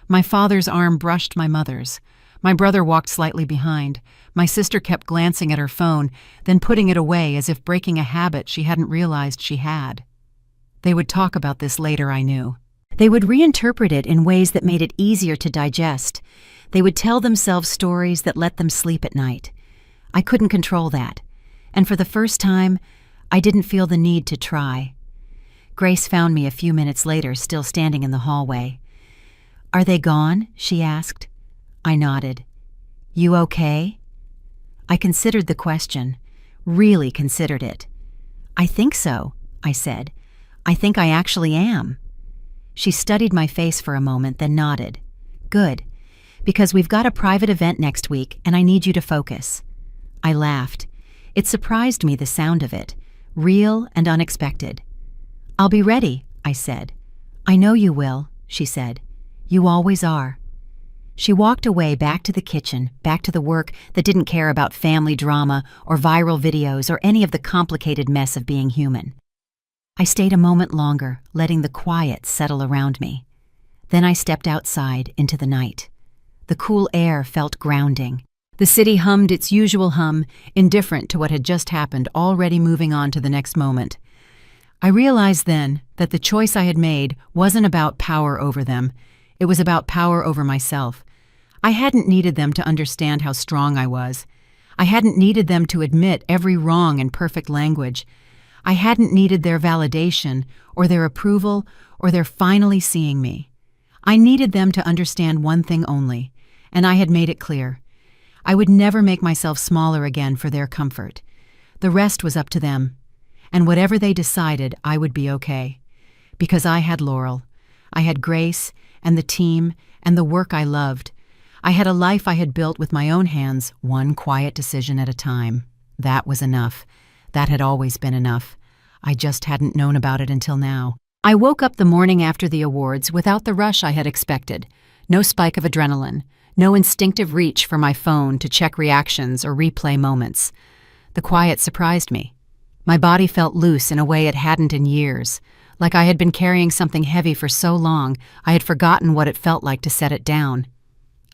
My father's arm brushed my mother's. My brother walked slightly behind. My sister kept glancing at her phone, then putting it away as if breaking a habit she hadn't realized she had. They would talk about this later, I knew. They would reinterpret it in ways that made it easier to digest. They would tell themselves stories that let them sleep at night. I couldn't control that, and for the first time, I didn't feel the need to try. Grace found me a few minutes later, still standing in the hallway. "Are they gone?" she asked. I nodded. "You okay?" I considered the question, really considered it. "I think so," I said. "I think I actually am." She studied my face for a moment, then nodded. "Good, because we've got a private event next week and I need you to focus." I laughed. It surprised me, the sound of it, real and unexpected. "I'll be ready," I said. "I know you will," she said. "You always are." She walked away, back to the kitchen, back to the work that didn't care about family drama or viral videos or any of the complicated mess of being human. I stayed a moment longer, letting the quiet settle around me. Then I stepped outside into the night. The cool air felt grounding. The city hummed its usual hum, indifferent to what had just happened, already moving on to the next moment. I realized then that the choice I had made wasn't about power over them. It was about power over myself. I hadn't needed them to understand how strong I was. I hadn't needed them to admit every wrong in perfect language. I hadn't needed their validation or their approval or their finally seeing me. I needed them to understand one thing only, and I had made it clear. I would never make myself smaller again for their comfort. The rest was up to them, and whatever they decided, I would be okay. Because I had Laurel. I had Grace and the team and the work I loved. I had a life I had built with my own hands, one quiet decision at a time. That was enough. That had always been enough. I just hadn't known about it until now. I woke up the morning after the awards without the rush I had expected. No spike of adrenaline. No instinctive reach for my phone to check reactions or replay moments. The quiet surprised me. My body felt loose in a way it hadn't in years. Like I had been carrying something heavy for so long, I had forgotten what it felt like to set it down.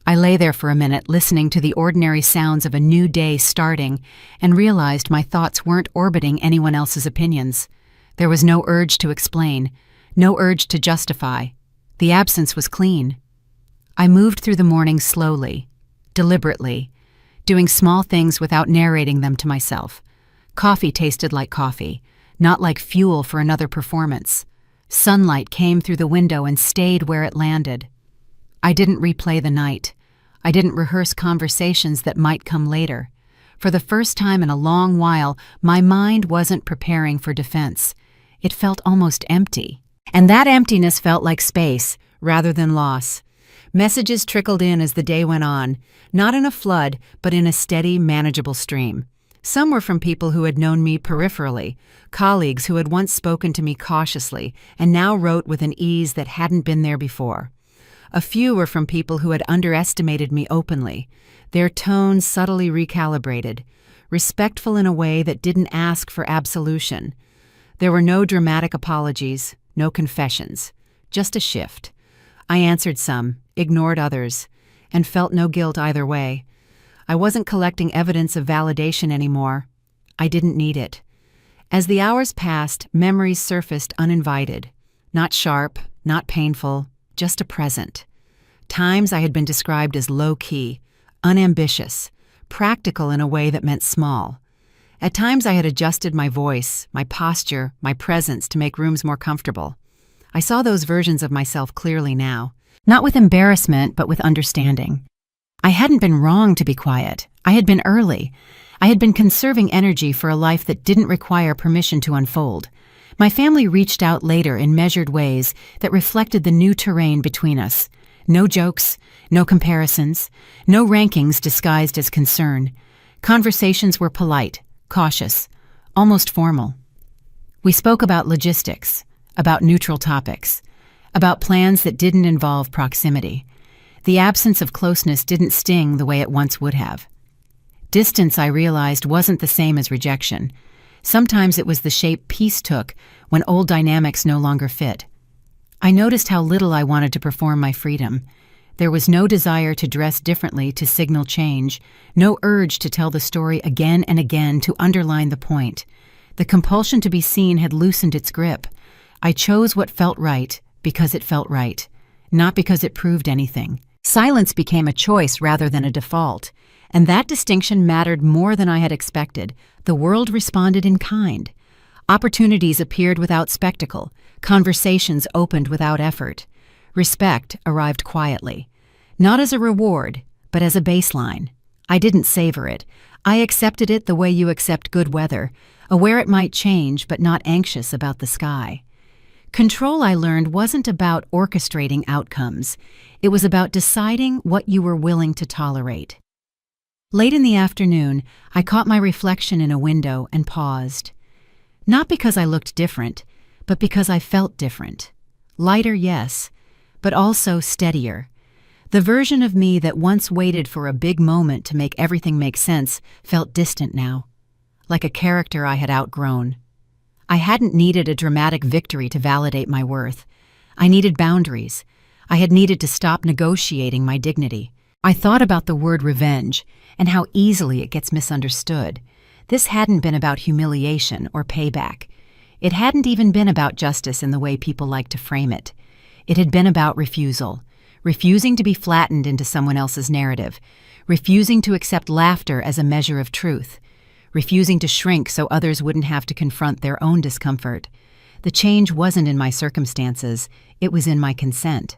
I lay there for a minute, listening to the ordinary sounds of a new day starting, and realized my thoughts weren't orbiting anyone else's opinions. There was no urge to explain, no urge to justify. The absence was clean. I moved through the morning slowly, deliberately, doing small things without narrating them to myself. Coffee tasted like coffee, not like fuel for another performance. Sunlight came through the window and stayed where it landed. I didn't replay the night. I didn't rehearse conversations that might come later. For the first time in a long while, my mind wasn't preparing for defense. It felt almost empty. And that emptiness felt like space, rather than loss. Messages trickled in as the day went on, not in a flood, but in a steady, manageable stream. Some were from people who had known me peripherally, colleagues who had once spoken to me cautiously and now wrote with an ease that hadn't been there before. A few were from people who had underestimated me openly, their tone subtly recalibrated, respectful in a way that didn't ask for absolution. There were no dramatic apologies, no confessions, just a shift. I answered some, ignored others, and felt no guilt either way. I wasn't collecting evidence of validation anymore. I didn't need it. As the hours passed, memories surfaced uninvited. Not sharp, not painful, just a present. Times I had been described as low-key, unambitious, practical in a way that meant small. At times I had adjusted my voice, my posture, my presence to make rooms more comfortable. I saw those versions of myself clearly now, not with embarrassment, but with understanding. I hadn't been wrong to be quiet. I had been early. I had been conserving energy for a life that didn't require permission to unfold. My family reached out later in measured ways that reflected the new terrain between us. No jokes, no comparisons, no rankings disguised as concern. Conversations were polite, cautious, almost formal. We spoke about logistics, about neutral topics, about plans that didn't involve proximity. The absence of closeness didn't sting the way it once would have. Distance, I realized, wasn't the same as rejection. Sometimes it was the shape peace took when old dynamics no longer fit. I noticed how little I wanted to perform my freedom. There was no desire to dress differently to signal change, no urge to tell the story again and again to underline the point. The compulsion to be seen had loosened its grip. I chose what felt right because it felt right, not because it proved anything. Silence became a choice rather than a default, and that distinction mattered more than I had expected. The world responded in kind. Opportunities appeared without spectacle. Conversations opened without effort. Respect arrived quietly, not as a reward, but as a baseline. I didn't savor it. I accepted it the way you accept good weather, aware it might change but not anxious about the sky. Control, I learned, wasn't about orchestrating outcomes. It was about deciding what you were willing to tolerate. Late in the afternoon, I caught my reflection in a window and paused. Not because I looked different, but because I felt different. Lighter, yes, but also steadier. The version of me that once waited for a big moment to make everything make sense felt distant now, like a character I had outgrown. I hadn't needed a dramatic victory to validate my worth. I needed boundaries. I had needed to stop negotiating my dignity. I thought about the word revenge and how easily it gets misunderstood. This hadn't been about humiliation or payback. It hadn't even been about justice in the way people like to frame it. It had been about refusal, refusing to be flattened into someone else's narrative, refusing to accept laughter as a measure of truth, refusing to shrink so others wouldn't have to confront their own discomfort. The change wasn't in my circumstances, it was in my consent.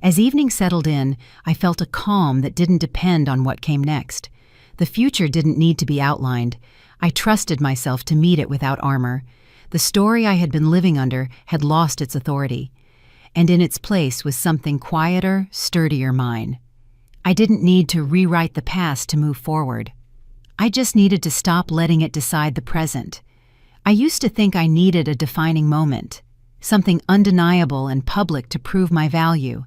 As evening settled in, I felt a calm that didn't depend on what came next. The future didn't need to be outlined. I trusted myself to meet it without armor. The story I had been living under had lost its authority, and in its place was something quieter, sturdier mine. I didn't need to rewrite the past to move forward. I just needed to stop letting it decide the present. I used to think I needed a defining moment, something undeniable and public to prove my value.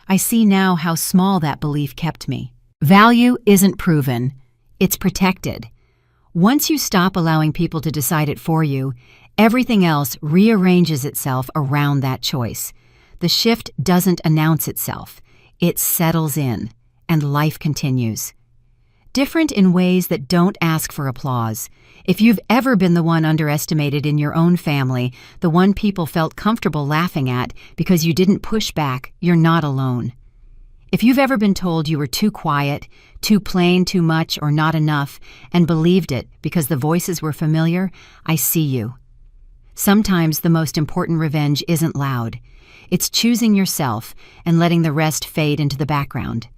I see now how small that belief kept me. Value isn't proven, it's protected. Once you stop allowing people to decide it for you, everything else rearranges itself around that choice. The shift doesn't announce itself, it settles in, and life continues. Different in ways that don't ask for applause. If you've ever been the one underestimated in your own family, the one people felt comfortable laughing at because you didn't push back, you're not alone. If you've ever been told you were too quiet, too plain, too much, or not enough, and believed it because the voices were familiar, I see you. Sometimes the most important revenge isn't loud. It's choosing yourself and letting the rest fade into the background.